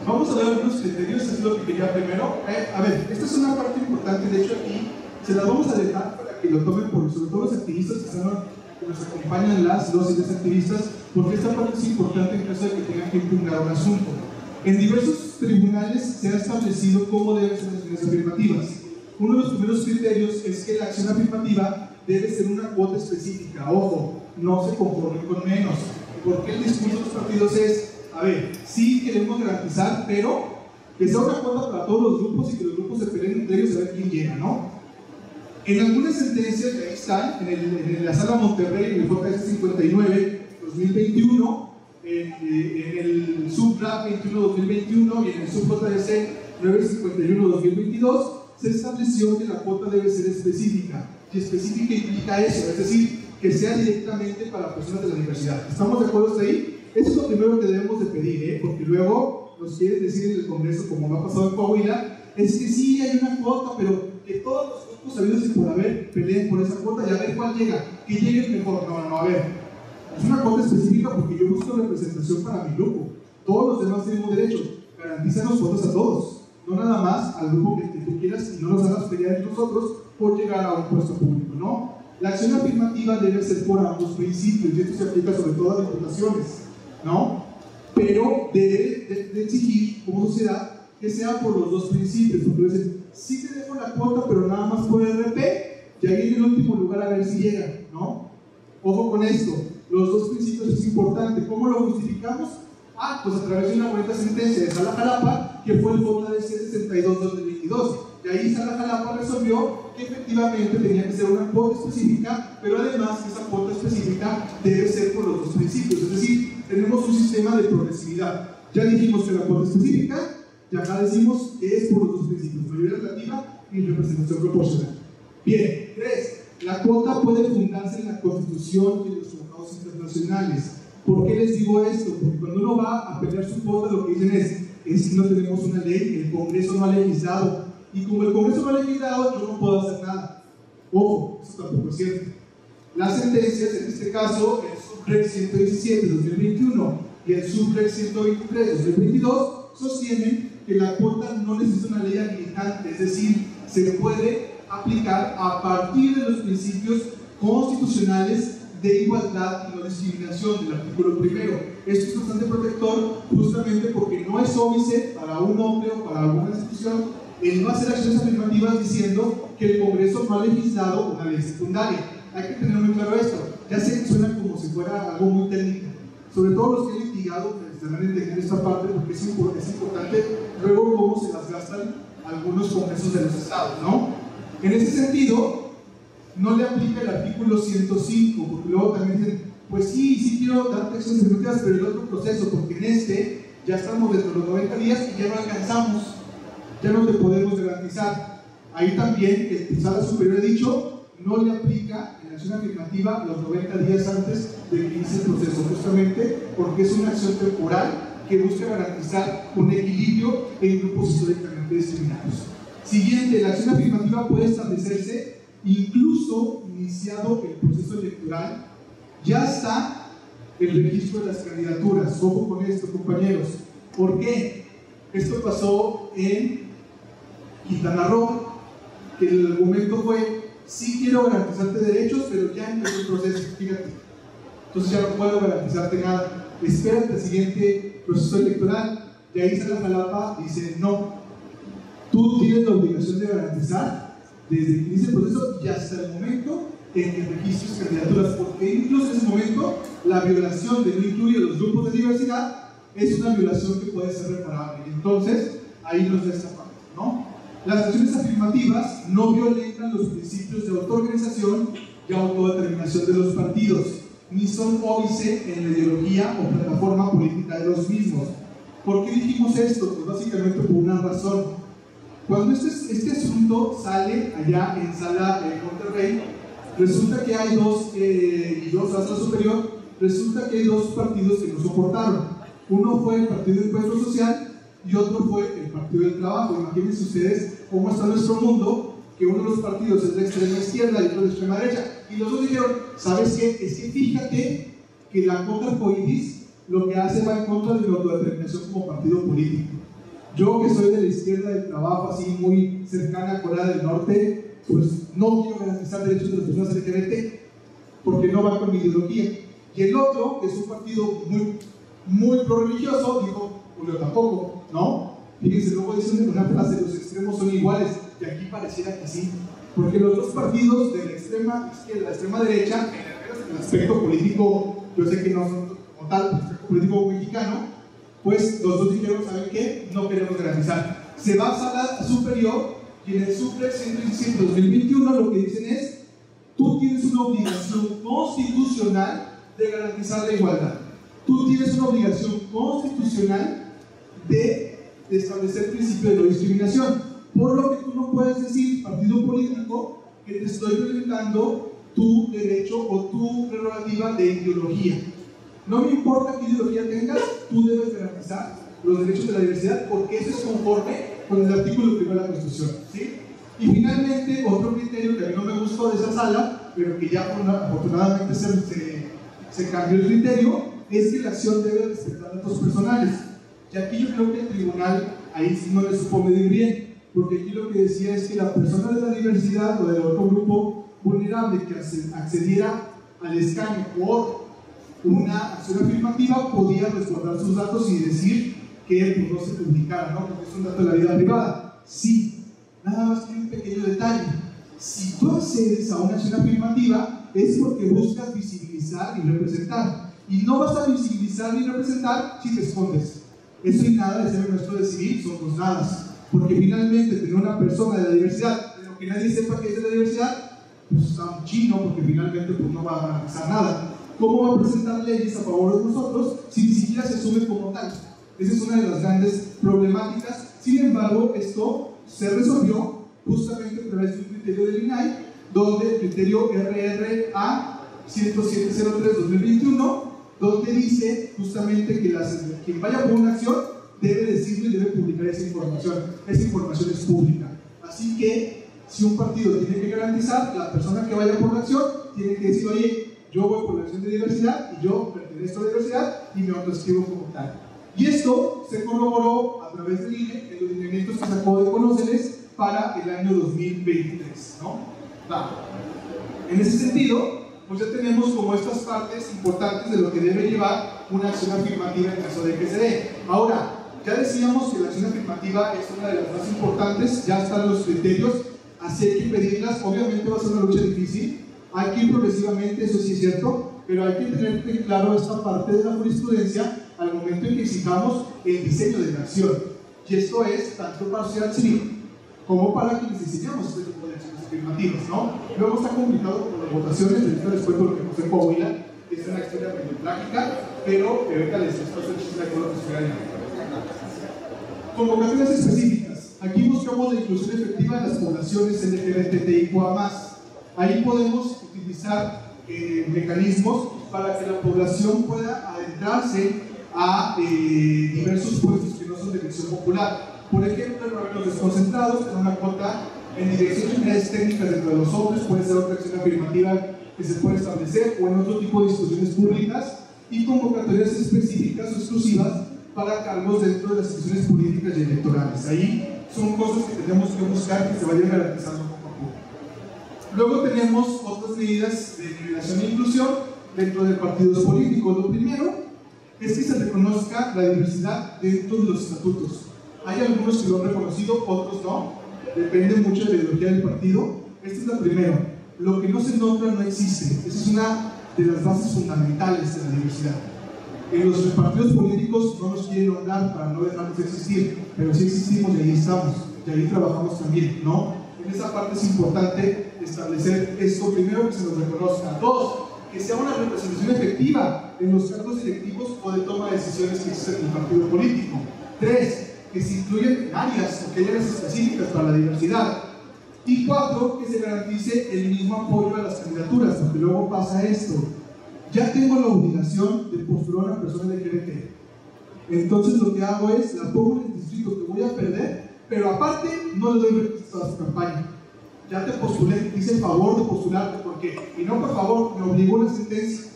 Vamos a ver algunos criterios, es lo que quería primero. A ver, esta es una parte importante, de hecho aquí se la vamos a dejar para que lo tomen, sobre todo los activistas que nos acompañan, los y las activistas, porque esta parte es importante en caso de que tengan que impugnar un asunto. En diversos tribunales se ha establecido cómo deben ser las acciones afirmativas. Uno de los primeros criterios es que la acción afirmativa debe ser una cuota específica. Ojo, no se conformen con menos, porque el discurso de los partidos es: a ver, sí queremos garantizar, pero que sea una cuota para todos los grupos y que los grupos se peleen entre ellos a ver quién llega, ¿no? En algunas sentencias que ahí están, en la Sala Monterrey, en el JS 59, 2021, en el Sub-RAP 21-2021 y en el Sub-JS 951-2022, se estableció que la cuota debe ser específica. Y específica implica eso, es decir, que sea directamente para personas de la universidad. ¿Estamos de acuerdo hasta ahí? Eso es lo primero que debemos de pedir, porque luego nos quieren decir en el Congreso, como me ha pasado en Coahuila, es que sí hay una cuota, pero que todos los grupos sabidos y por haber peleen por esa cuota y a ver cuál llega, que llegue el mejor. No, a ver, es una cuota específica porque yo busco representación para mi grupo. Todos los demás tenemos derecho, garantízanos cuotas a todos, no nada más al grupo que tú quieras y no nos hagas pelear entre nosotros por llegar a un puesto público, ¿no? La acción afirmativa debe ser por ambos principios, y esto se aplica sobre todo a diputaciones, ¿no? Pero debe de exigir como sociedad que sea por los dos principios, porque dicen, sí te dejo la cuota, pero nada más por RP, y ahí en el último lugar a ver si llega, ¿no? Ojo con esto, los dos principios es importante. ¿Cómo lo justificamos? Pues a través de una bonita sentencia de Sala Jalapa, que fue el JDC 62-2022, y ahí Sala Jalapa resolvió que efectivamente tenía que ser una cuota específica, pero además esa cuota específica debe ser por los dos principios, es decir, tenemos un sistema de progresividad. Ya dijimos que la cuota específica, y acá decimos que es por los dos principios, mayoría relativa y representación proporcional. Bien, 3. La cuota puede fundarse en la Constitución y en los tratados internacionales. ¿Por qué les digo esto? Porque cuando uno va a pelear su cuota, lo que dicen es que no tenemos una ley, el Congreso no ha legislado, y como el Congreso no ha legislado, yo no puedo hacer nada. Ojo, eso tampoco es cierto. Las sentencias, en este caso, el Subreg 117-2021 y el Subreg 123-2022, sostienen que la cuota no necesita una ley habilitante, es decir, se puede aplicar a partir de los principios constitucionales de igualdad y no discriminación del artículo primero. Esto es bastante protector justamente porque no es óbice para un hombre o para alguna institución el no hacer acciones afirmativas diciendo que el Congreso no ha legislado una ley secundaria. Hay que tener muy claro esto. Ya sé que suena como si fuera algo muy técnico, sobre todo los que han litigado estarán entendiendo esta parte porque es importante luego cómo se las gastan algunos congresos de los estados, ¿no? En ese sentido, no le aplica el artículo 105, porque luego también dicen, pues sí quiero dar acciones afirmativas, pero el otro proceso, porque en este ya estamos dentro de los 90 días y ya no alcanzamos, ya no te podemos garantizar. Ahí también el Sala Superior ha dicho, no le aplica en la acción afirmativa los 90 días antes de que inicie el proceso, justamente porque es una acción temporal que busca garantizar un equilibrio en grupos históricamente discriminados. Siguiente, la acción afirmativa puede establecerse incluso iniciado el proceso electoral, ya está el registro de las candidaturas. Ojo con esto, compañeros. ¿Por qué? Esto pasó en Quintana Roo. que el argumento fue: sí quiero garantizarte derechos, pero ya empezó el proceso, fíjate. Entonces ya no puedo garantizarte nada. Espérate al siguiente proceso electoral. Y ahí Jalapa dice: no, tú tienes la obligación de garantizar desde que inicia el proceso y hasta el momento en que registres candidaturas, porque incluso en ese momento la violación de no incluir a los grupos de diversidad es una violación que puede ser reparable. Y entonces ahí nos da esta parte, ¿no? Las acciones afirmativas no violentan los principios de autoorganización y autodeterminación de los partidos, ni son óbice en la ideología o plataforma política de los mismos. ¿Por qué dijimos esto? Pues básicamente por una razón. Cuando este asunto sale allá en Sala Monterrey, resulta que hay dos hasta superior, resulta que hay dos partidos que no soportaron. Uno fue el Partido Encuentro Social y otro fue el Partido del Trabajo. Imagínense ustedes cómo está nuestro mundo, que uno de los partidos es de extrema izquierda y otro de extrema derecha. Y los dos dijeron: ¿sabes qué? Es que fíjate que la Contra Arcoíris lo que hace va en contra de la autodeterminación como partido político. Yo, que soy de la izquierda del Trabajo, así muy cercana a Corea del Norte, pues no quiero garantizar derechos de las personas LGBT, porque no va con mi ideología. Y el otro, que es un partido muy pro-religioso, dijo: pues yo tampoco, ¿no? Fíjense, luego dicen una frase: los extremos son iguales, y aquí pareciera que sí, porque los dos partidos de la extrema izquierda y la extrema derecha, en el aspecto político, yo sé que no son como tal, el aspecto político mexicano, pues los dos dijeron: ¿saben qué? No queremos garantizar. Se va a Sala Superior, y en el Supre 117/2021 lo que dicen es: tú tienes una obligación constitucional de garantizar la igualdad. Tú tienes una obligación constitucional de establecer el principio de no discriminación. Por lo que tú no puedes decir, partido político, que te estoy violentando tu derecho o tu prerrogativa de ideología. No me importa qué ideología tengas, tú debes garantizar los derechos de la diversidad, porque eso es conforme con el artículo 1 de la Constitución, ¿sí? Y finalmente, otro criterio que a mí no me gustó de esa sala, pero que ya afortunadamente se cambió el criterio, es que la acción debe respetar datos personales. Y aquí yo creo que el tribunal ahí sí no le supo medir bien, porque aquí lo que decía es que la persona de la diversidad o del otro grupo vulnerable que accediera al escaño por una acción afirmativa podía resguardar sus datos y decir que pues, no se publicara, ¿no? Porque es un dato de la vida privada. Sí, nada más que un pequeño detalle: si tú accedes a una acción afirmativa es porque buscas visibilizar y representar, y no vas a visibilizar ni representar si te escondes. Eso y nada de ser nuestro de civil son dos nadas, porque finalmente tener una persona de la diversidad, pero que nadie sepa que es de la diversidad, pues está un chino, porque finalmente pues, no va a garantizar nada. ¿Cómo va a presentar leyes a favor de nosotros si ni siquiera se asume como tal? Esa es una de las grandes problemáticas. Sin embargo, esto se resolvió justamente a través de un criterio del INAI, donde el criterio RRA 10703/2021, donde dice justamente que quien vaya por una acción debe decirlo y debe publicar esa información. Esa información es pública. Así que, si un partido tiene que garantizar, la persona que vaya por la acción tiene que decir: oye, yo voy por la acción de diversidad y yo pertenezco a la diversidad y me autoescribo como tal. Y esto se corroboró a través del INE en los lineamientos que sacó de Conóceles para el año 2023, ¿no? En ese sentido, pues ya tenemos como estas partes importantes de lo que debe llevar una acción afirmativa en caso de que se dé. Ahora, ya decíamos que la acción afirmativa es una de las más importantes, ya están los criterios, así hay que pedirlas. Obviamente va a ser una lucha difícil, hay que ir progresivamente, eso sí es cierto, pero hay que tener claro esta parte de la jurisprudencia al momento en que exijamos el diseño de la acción. Y esto es tanto para sociedad civil como para quienes diseñamos este tipo de acciones afirmativas, ¿no? Luego está complicado con las votaciones, después por lo que José Coahuila, que es una historia medio trágica, pero ahorita les paso el chisme de lo que se gana. Convocatorias específicas. Aquí buscamos la inclusión efectiva en las poblaciones LGBTIQA+. Ahí podemos utilizar mecanismos para que la población pueda adentrarse a diversos puestos que no son de elección popular. Por ejemplo, los desconcentrados tienen una cuota en dirección de unidades técnicas dentro de los hombres, puede ser otra acción afirmativa que se puede establecer, o en otro tipo de instituciones públicas, y convocatorias específicas o exclusivas para cargos dentro de las instituciones políticas y electorales. Ahí son cosas que tenemos que buscar que se vayan garantizando poco a Luego tenemos otras medidas de nivelación e inclusión dentro de partidos políticos. Lo primero es que se reconozca la diversidad dentro de los estatutos. Hay algunos que lo han reconocido, otros no. Depende mucho de la ideología del partido. Esta es la primera. Lo que no se nombra no existe. Esa es una de las bases fundamentales de la diversidad. En los partidos políticos no nos quieren nombrar para no dejarnos de existir, pero sí existimos y ahí estamos, y ahí trabajamos también, ¿no? En esa parte es importante establecer esto primero, que se nos reconozca. Dos, que sea una representación efectiva en los cargos directivos o de toma de decisiones que existen en el partido político. Tres, que se incluyan áreas o que hay áreas específicas para la diversidad. Y cuatro, que se garantice el mismo apoyo a las candidaturas, porque luego pasa esto. Ya tengo la obligación de postular a una persona LGBT. Entonces lo que hago es, la pongo en el distrito que voy a perder, pero aparte no le doy recursos a su campaña. Ya te postulé, hice el favor de postularte, ¿por qué? Y no, por favor, me obligó una sentencia.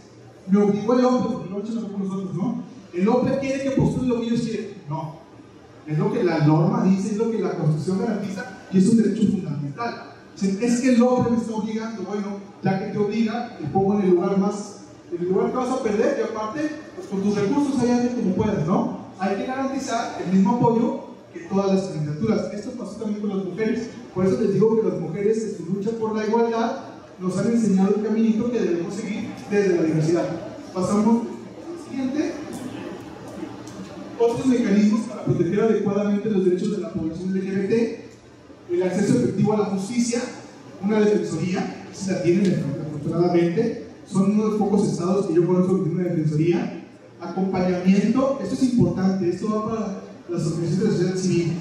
Me obligó el hombre, porque no lo echan nosotros, ¿no? El hombre quiere que postule lo que ellos quieren. No. Es lo que la norma dice, es lo que la Constitución garantiza y es un derecho fundamental. Es que el hombre me está obligando. Bueno, ya que te obliga, te pongo en el lugar que vas a perder, y aparte, pues con tus recursos allá como puedas, ¿no? Hay que garantizar el mismo apoyo que todas las candidaturas. Esto pasó también con las mujeres. Por eso les digo que las mujeres, en su lucha por la igualdad, nos han enseñado el caminito que debemos seguir desde la diversidad. Pasamos al siguiente. Otros mecanismos para proteger adecuadamente los derechos de la población LGBT, el acceso efectivo a la justicia, una defensoría, si la tienen afortunadamente, son uno de los pocos estados que yo conozco que tienen una defensoría, acompañamiento, esto es importante, esto va para las organizaciones de la sociedad civil,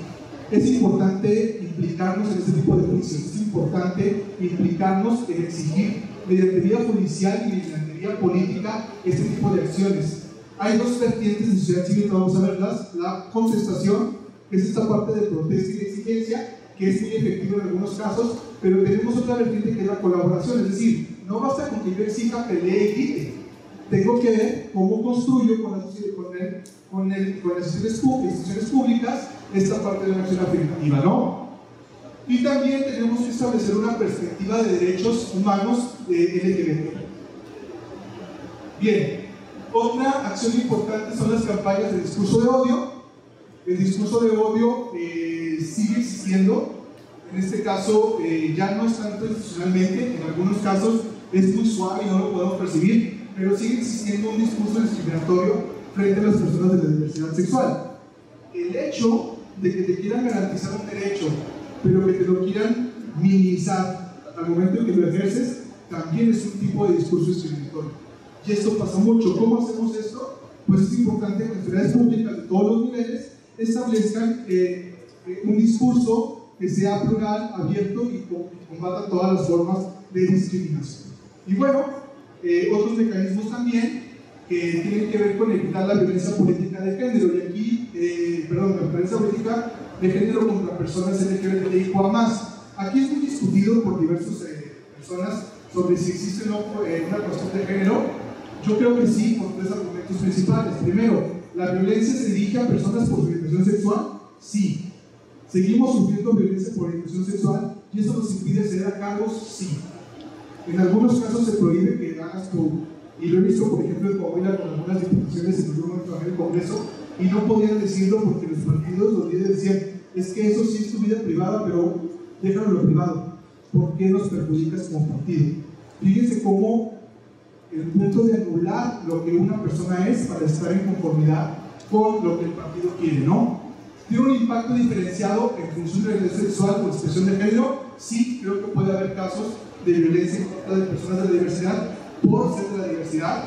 es importante implicarnos en este tipo de juicios, es importante implicarnos en exigir mediante vía judicial y mediante vía política este tipo de acciones. Hay dos vertientes en sociedad civil que vamos a verlas: la contestación, que es esta parte de protesta y de exigencia, que es muy efectiva en algunos casos, pero tenemos otra vertiente que es la colaboración, es decir, no basta con que yo exija, pelee y grite, tengo que ver cómo construyo con las instituciones públicas esta parte de una acción afirmativa, ¿no? Y también tenemos que establecer una perspectiva de derechos humanos de LGBT. Bien. Otra acción importante son las campañas de discurso de odio. El discurso de odio sigue existiendo. En este caso ya no es tanto institucionalmente, en algunos casos es muy suave y no lo podemos percibir, pero sigue existiendo un discurso discriminatorio frente a las personas de la diversidad sexual. El hecho de que te quieran garantizar un derecho, pero que te lo quieran minimizar al momento en que lo ejerces, también es un tipo de discurso discriminatorio. Y esto pasa mucho. ¿Cómo hacemos esto? Pues es importante que las autoridades públicas de todos los niveles establezcan un discurso que sea plural, abierto y combata todas las formas de discriminación. Y bueno, otros mecanismos también que tienen que ver con evitar la violencia política de género. Y aquí, la violencia política de género contra personas LGBTIQA+. Aquí es muy discutido por diversas personas sobre si existe o no una cuestión de género. Yo creo que sí, por tres argumentos principales. Primero, ¿la violencia se dirige a personas por su orientación sexual? Sí. ¿Seguimos sufriendo violencia por orientación sexual y eso nos impide acceder a cargos? Sí. En algunos casos se prohíbe que hagas tu, y lo he visto por ejemplo en Coahuila con algunas diputaciones en el Congreso, y no podían decirlo porque los partidos, los líderes decían, es que eso sí es tu vida privada, pero déjalo en lo privado. ¿Por qué nos perjudicas como partido? Fíjense cómo el punto de anular lo que una persona es para estar en conformidad con lo que el partido quiere, ¿no? ¿Tiene un impacto diferenciado en función de la identidad sexual o expresión de género? Sí, creo que puede haber casos de violencia en contra de personas de la diversidad por ser de la diversidad.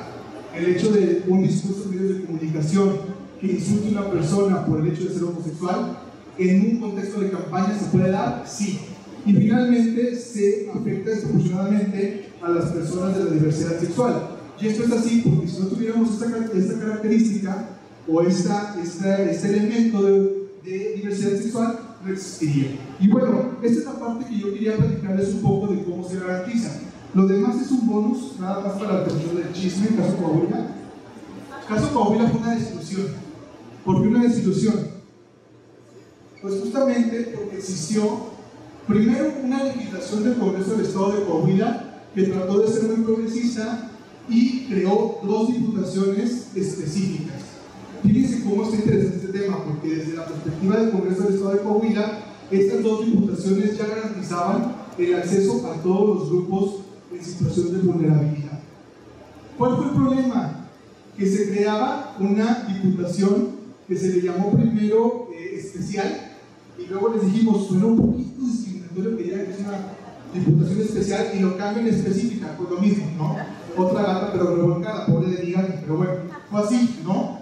El hecho de un discurso en medios de comunicación que insulte a una persona por el hecho de ser homosexual, en un contexto de campaña se puede dar, sí. Y finalmente se afecta desproporcionadamente a las personas de la diversidad sexual. Y esto es así porque si no tuviéramos esta característica o este elemento de diversidad sexual, no existiría. Y bueno, esta es la parte que yo quería platicarles un poco de cómo se garantiza. Lo demás es un bonus, nada más para la atención del chisme, caso Coahuila. Caso Coahuila fue una desilusión. ¿Por qué una desilusión? Pues justamente porque existió Primero, una legislación del Congreso del Estado de Coahuila que trató de ser muy progresista y creó 2 diputaciones específicas. Fíjense cómo está interesante este tema, porque desde la perspectiva del Congreso del Estado de Coahuila, estas 2 diputaciones ya garantizaban el acceso a todos los grupos en situación de vulnerabilidad. ¿Cuál fue el problema? Que se creaba una diputación que se le llamó primero especial, y luego les dijimos, suena un poquito discriminatorio que digan que es una diputación especial y lo cambian específica, pues lo mismo, ¿no? Otra gata pero revolcada, pobre de Miguel, pero bueno, fue así, ¿no?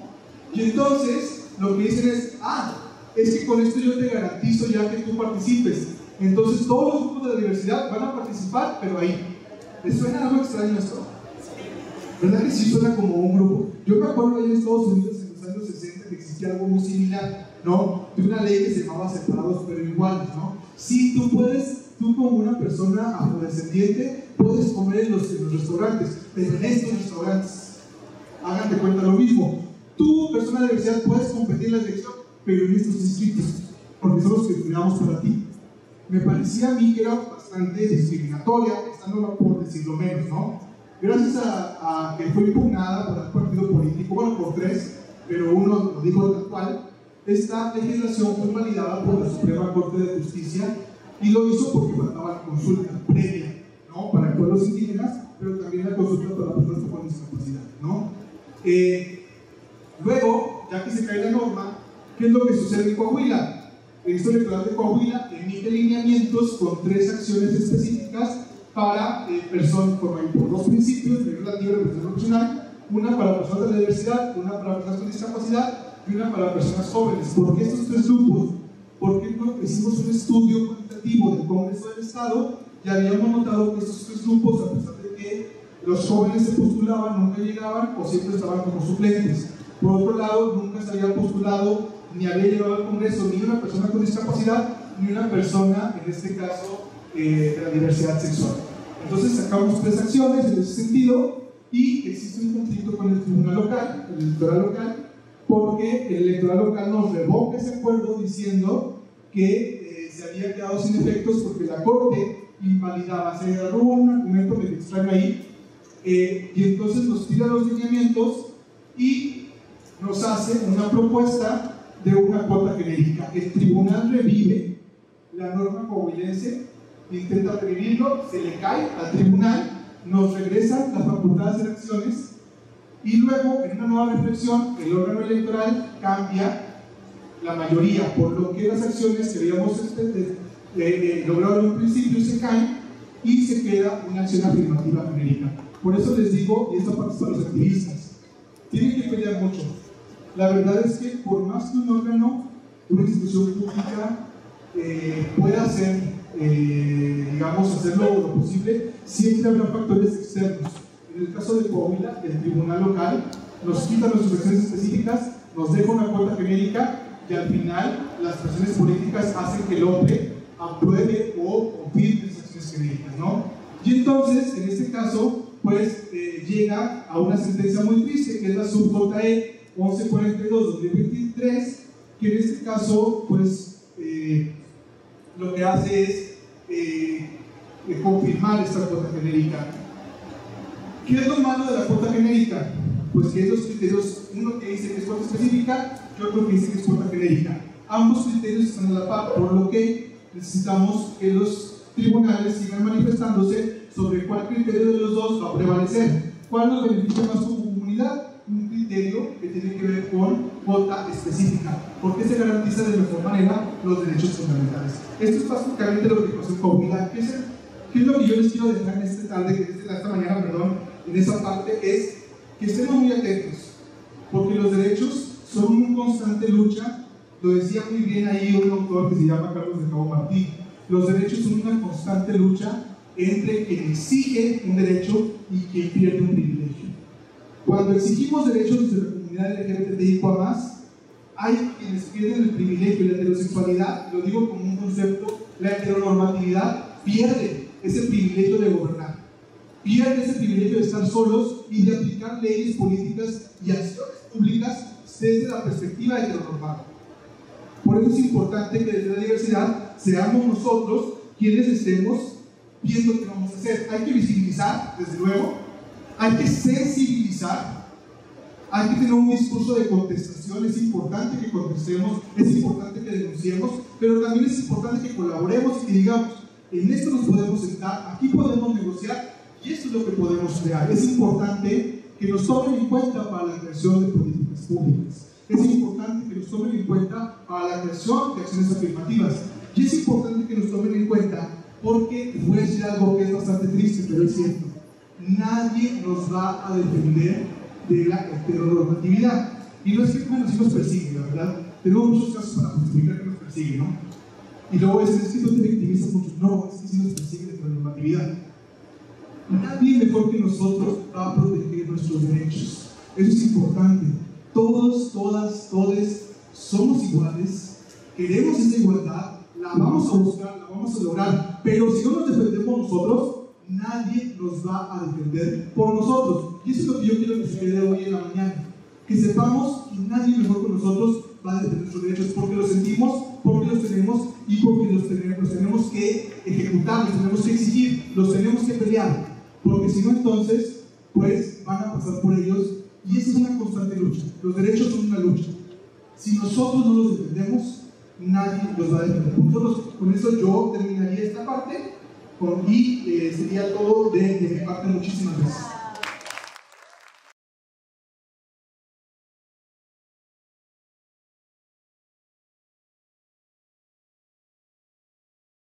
Y entonces lo que dicen es que con esto yo te garantizo ya que tú participes. Entonces todos los grupos de la diversidad van a participar, pero ahí. ¿Les suena algo extraño esto? ¿Verdad que sí suena como un grupo? Yo me acuerdo ahí en Estados Unidos en los años 60 que existía algo muy similar, ¿no? De una ley que se llamaba separados pero iguales, ¿no? Sí, tú como una persona afrodescendiente puedes comer en los restaurantes, pero en estos restaurantes, hagan de cuenta lo mismo. Tú, persona de diversidad, puedes competir en la elección, pero en estos distritos, porque son los que estudiamos para ti. Me parecía a mí que era bastante discriminatoria, estando por decirlo menos, ¿no? Gracias a que fue impugnada por el partido político, bueno, por 3, pero uno lo dijo tal cual, esta legislación fue validada por la Suprema Corte de Justicia y lo hizo porque faltaba la consulta previa, ¿no? Para pueblos indígenas, pero también la consulta para personas con discapacidad, ¿no? Luego, ya que se cae la norma, ¿qué es lo que sucede en Coahuila? El Instituto Electoral de Coahuila emite lineamientos con 3 acciones específicas para personas por 2 principios, regla libre de representación proporcional, una para personas de la diversidad, una para personas con discapacidad y una para personas jóvenes. ¿Por qué estos 3 grupos? Porque hicimos un estudio cuantitativo del Congreso del Estado y habíamos notado que estos 3 grupos, a pesar de que los jóvenes se postulaban, nunca llegaban o siempre estaban como suplentes. Por otro lado, nunca se había postulado ni había llegado al Congreso ni una persona con discapacidad ni una persona, en este caso, de la diversidad sexual. Entonces sacamos 3 acciones en ese sentido y existe un conflicto con el tribunal local, el electoral local, porque el electoral local nos revoca ese acuerdo diciendo que se había quedado sin efectos porque la Corte invalidaba, se agarró un argumento que extraño ahí, y entonces nos tira los lineamientos y nos hace una propuesta de una cuota genérica. El tribunal revive la norma coahuilense, intenta revivirlo, se le cae al tribunal, nos regresan las facultades de acciones y luego en una nueva reflexión el órgano electoral cambia la mayoría, por lo que las acciones que habíamos logrado en un principio se caen y se queda una acción afirmativa genérica. Por eso les digo, y esta parte es para los activistas, tienen que pelear mucho. La verdad es que por más que un órgano, una institución pública pueda hacer, digamos, hacerlo lo posible, siempre habrá factores externos. En el caso de Coahuila, el tribunal local nos quita nuestras acciones específicas, nos deja una cuota genérica y al final las presiones políticas hacen que el hombre apruebe o confirme esas acciones genéricas, ¿no? Y entonces, en este caso, pues llega a una sentencia muy triste, que es la sub-JE 1142-2023, que en este caso, pues, lo que hace es confirmar esta cuota genérica. ¿Qué es lo malo de la cuota genérica? Pues que esos criterios, uno que dice que es cuota específica y otro que dice que es cuota genérica. Ambos criterios están a la par, por lo que necesitamos que los tribunales sigan manifestándose sobre cuál criterio de los dos va a prevalecer. ¿Cuál nos beneficia más como comunidad? Un criterio que tiene que ver con cuota específica, porque se garantiza de mejor manera los derechos fundamentales. Esto es básicamente lo que pasó en Coahuila. ¿Qué es lo que yo les quiero dejar en esta mañana, en esa parte? Es que estemos muy atentos, porque los derechos son una constante lucha. Lo decía muy bien ahí un autor que se llama Carlos de Cabo Martí. Los derechos son una constante lucha entre quien exige un derecho y quien pierde un privilegio. Cuando exigimos derechos desde la comunidad LGBTIQ+, hay quienes pierden el privilegio y la heterosexualidad, lo digo como un concepto, la heteronormatividad pierde ese privilegio de gobernar, pierde ese privilegio de estar solos y de aplicar leyes políticas y acciones públicas desde la perspectiva heteronormada. Por eso es importante que desde la diversidad seamos nosotros quienes estemos viendo qué vamos a hacer. Hay que visibilizar, desde luego, hay que sensibilizar, hay que tener un discurso de contestación. Es importante que contestemos, es importante que denunciemos, pero también es importante que colaboremos y que digamos, en esto nos podemos sentar, aquí podemos negociar y esto es lo que podemos crear. Es importante que nos tomen en cuenta para la creación de políticas públicas. Es importante que nos tomen en cuenta para la creación de acciones afirmativas. Y es importante que nos tomen en cuenta porque les voy a decir algo que es bastante triste, pero es cierto. Nadie nos va a defender de la heteronormatividad. Y no es que, bueno, sí nos persigue, la verdad. Tenemos muchos casos para justificar que nos persigue, ¿no? Y luego es que no te victimizas mucho. No, es que sí nos persigue la heteronormatividad. Nadie mejor que nosotros va a proteger nuestros derechos. Eso es importante. Todos, todas, todes somos iguales, queremos esa igualdad, la vamos a buscar, la vamos a lograr, pero si no nos defendemos nosotros, nadie nos va a defender por nosotros. Y eso es lo que yo quiero que se quede hoy en la mañana, que sepamos que nadie mejor que nosotros va a defender nuestros derechos, porque los sentimos, porque los tenemos y porque los tenemos que ejecutar, los tenemos que exigir, los tenemos que pelear, porque si no entonces, pues van a pasar por ellos. Y esa es una constante lucha. Los derechos son una lucha. Si nosotros no los defendemos, nadie los va a defender. Nosotros, con eso yo terminaría esta parte y sería todo de mi parte. Muchísimas gracias.